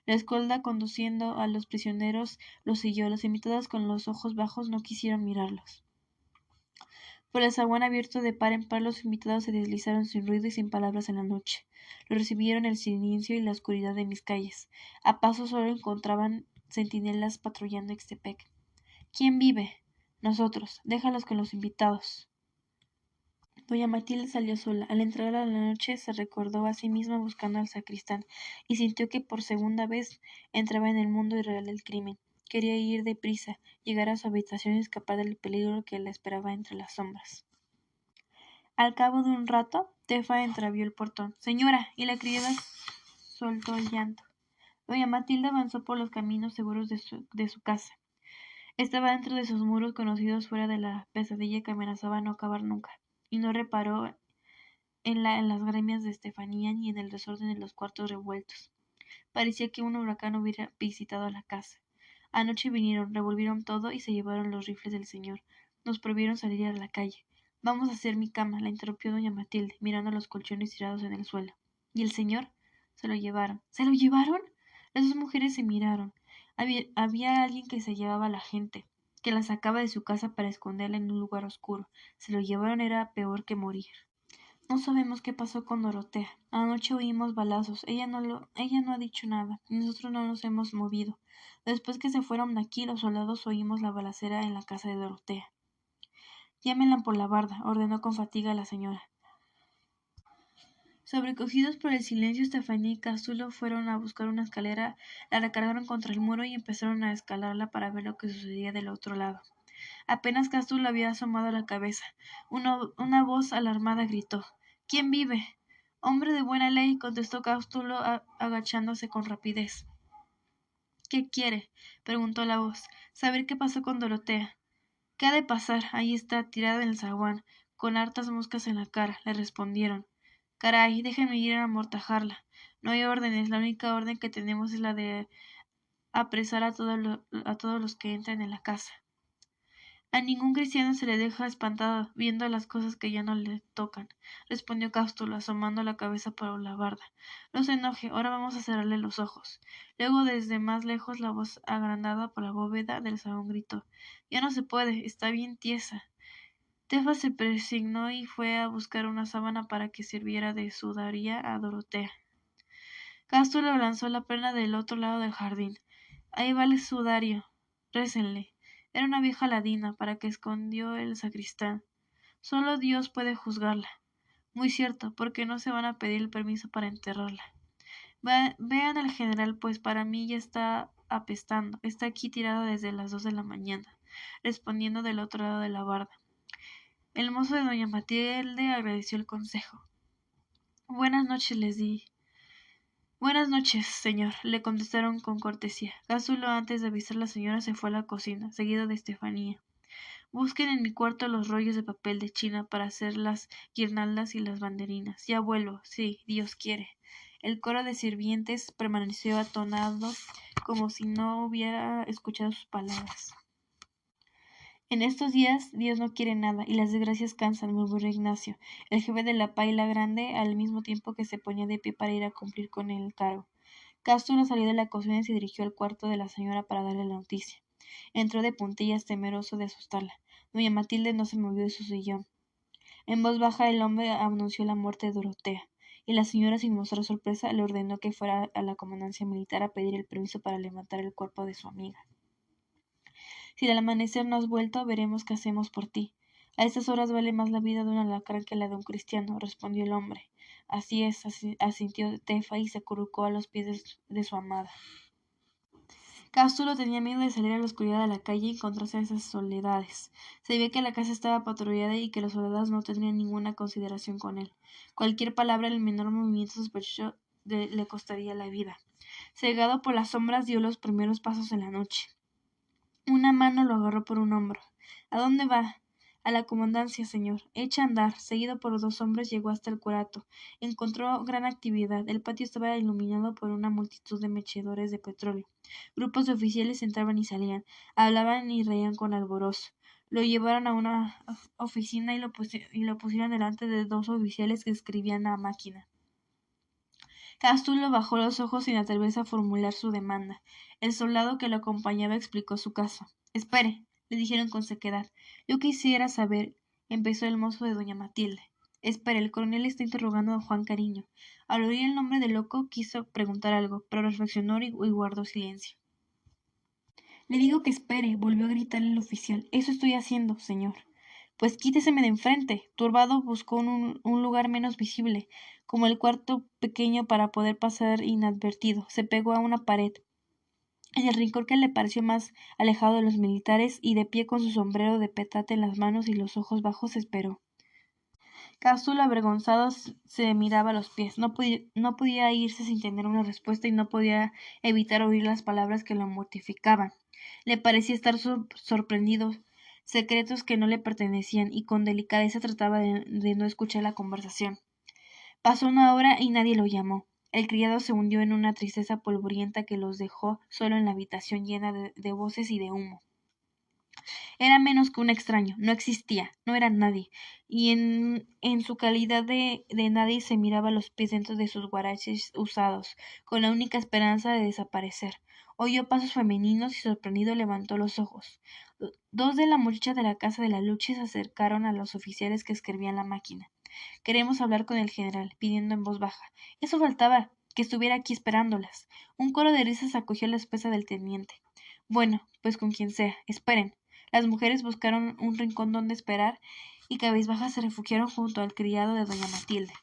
La escolta, conduciendo a los prisioneros, los siguió. Los invitados, con los ojos bajos, no quisieron mirarlos. Por el zaguán abierto de par en par, los invitados se deslizaron sin ruido y sin palabras en la noche. Lo recibieron el silencio y la oscuridad de mis calles. A paso solo encontraban centinelas patrullando Ixtepec. ¿Quién vive? Nosotros. Déjalos con los invitados. Doña Matilde salió sola. Al entrar a la noche se recordó a sí misma buscando al sacristán y sintió que por segunda vez entraba en el mundo irreal del crimen. Quería ir deprisa, llegar a su habitación y escapar del peligro que la esperaba entre las sombras. Al cabo de un rato, Tefa entreabrió el portón. Señora, y la criada soltó el llanto. Doña Matilde avanzó por los caminos seguros de su casa. Estaba dentro de sus muros conocidos fuera de la pesadilla que amenazaba no acabar nunca, y no reparó en las gremias de Estefanía ni en el desorden de los cuartos revueltos. Parecía que un huracán hubiera visitado la casa. Anoche vinieron, revolvieron todo y se llevaron los rifles del señor. Nos prohibieron salir a la calle. Vamos a hacer mi cama, la interrumpió doña Matilde, mirando los colchones tirados en el suelo. ¿Y el señor? Se lo llevaron. ¿Se lo llevaron? Las dos mujeres se miraron. Había alguien que se llevaba a la gente, que la sacaba de su casa para esconderla en un lugar oscuro. Se lo llevaron era peor que morir. No sabemos qué pasó con Dorotea. Anoche oímos balazos. Ella no ha dicho nada. Nosotros no nos hemos movido. Después que se fueron de aquí, los soldados oímos la balacera en la casa de Dorotea. Llámenla por la barda, ordenó con fatiga la señora. Sobrecogidos por el silencio, Estefanía y Cástulo fueron a buscar una escalera, la recargaron contra el muro y empezaron a escalarla para ver lo que sucedía del otro lado. Apenas Cástulo había asomado la cabeza, una voz alarmada gritó: ¿Quién vive? Hombre de buena ley, contestó Cástulo agachándose con rapidez. ¿Qué quiere? Preguntó la voz. Saber qué pasó con Dorotea. ¿Qué ha de pasar? Ahí está, tirada en el zaguán, con hartas moscas en la cara, le respondieron. Caray, déjenme ir a amortajarla. No hay órdenes, la única orden que tenemos es la de apresar a todos los que entran en la casa. A ningún cristiano se le deja espantado viendo las cosas que ya no le tocan, respondió Cástulo, asomando la cabeza por la barda. No se enoje, ahora vamos a cerrarle los ojos. Luego, desde más lejos, la voz agrandada por la bóveda del salón gritó: Ya no se puede, está bien tiesa. Tefa se persignó y fue a buscar una sábana para que sirviera de sudaría a Dorotea. Cástulo lanzó la perna del otro lado del jardín. Ahí va el sudario. Récenle. Era una vieja ladina, para que escondió el sacristán. Solo Dios puede juzgarla. Muy cierto, porque no se van a pedir el permiso para enterrarla. Vean al general, pues para mí ya está apestando. Está aquí tirada desde las 2 de la mañana, respondiendo del otro lado de la barda. El mozo de doña Matilde agradeció el consejo. Buenas noches, les di. Buenas noches, señor, le contestaron con cortesía. Cástulo, antes de avisar a la señora, se fue a la cocina, seguido de Estefanía. Busquen en mi cuarto los rollos de papel de China para hacer las guirnaldas y las banderinas. Ya vuelvo, sí, Dios quiere. El coro de sirvientes permaneció atonado como si no hubiera escuchado sus palabras. En estos días Dios no quiere nada, y las desgracias cansan, murmuró Ignacio, el jefe de la paila grande, al mismo tiempo que se ponía de pie para ir a cumplir con el cargo. Cástulo salió de la cocina y se dirigió al cuarto de la señora para darle la noticia. Entró de puntillas, temeroso de asustarla. Doña Matilde no se movió de su sillón. En voz baja el hombre anunció la muerte de Dorotea, y la señora, sin mostrar sorpresa, le ordenó que fuera a la comandancia militar a pedir el permiso para levantar el cuerpo de su amiga. Si al amanecer no has vuelto, veremos qué hacemos por ti. A estas horas vale más la vida de un alacrán que la de un cristiano, respondió el hombre. Así es, asintió Tefa y se acurrucó a los pies de su amada. Cástulo tenía miedo de salir a la oscuridad de la calle y encontrarse a esas soledades. Se veía que la casa estaba patrullada y que los soldados no tendrían ninguna consideración con él. Cualquier palabra, el menor movimiento sospechoso le costaría la vida. Cegado por las sombras, dio los primeros pasos en la noche. Una mano lo agarró por un hombro. ¿A dónde va? A la comandancia, señor. Echa a andar. Seguido por 2 hombres, llegó hasta el curato. Encontró gran actividad. El patio estaba iluminado por una multitud de mechadores de petróleo. Grupos de oficiales entraban y salían, hablaban y reían con alborozo. Lo llevaron a una oficina y lo pusieron delante de 2 oficiales que escribían a máquina. Cástulo bajó los ojos sin atreverse a formular su demanda. El soldado que lo acompañaba explicó su caso. Espere, le dijeron con sequedad. Yo quisiera saber, empezó el mozo de doña Matilde. Espere, el coronel está interrogando a Juan Cariño. Al oír el nombre del loco quiso preguntar algo, pero reflexionó y guardó silencio. Le digo que espere, volvió a gritar el oficial. Eso estoy haciendo, señor. Pues quíteseme de enfrente. Turbado buscó un lugar menos visible, como el cuarto pequeño para poder pasar inadvertido. Se pegó a una pared, en el rincón que le pareció más alejado de los militares, y de pie con su sombrero de petate en las manos y los ojos bajos esperó. Cástulo, avergonzado, se miraba a los pies. No podía irse sin tener una respuesta y no podía evitar oír las palabras que lo mortificaban. Le parecía estar sorprendido, secretos que no le pertenecían, y con delicadeza trataba de no escuchar la conversación. Pasó 1 hora y nadie lo llamó. El criado se hundió en una tristeza polvorienta que los dejó solo en la habitación llena de voces y de humo. Era menos que un extraño, no existía, no era nadie, y en su calidad de nadie se miraba los pies dentro de sus guaraches usados, con la única esperanza de desaparecer. Oyó pasos femeninos y sorprendido levantó los ojos. 2 de la muchacha de la casa de la Luche se acercaron a los oficiales que escribían la máquina. Queremos hablar con el general, pidiendo en voz baja. Eso faltaba, que estuviera aquí esperándolas. Un coro de risas acogió la espesa del teniente. Bueno, pues con quien sea, esperen. Las mujeres buscaron un rincón donde esperar y cabizbajas se refugiaron junto al criado de doña Matilde.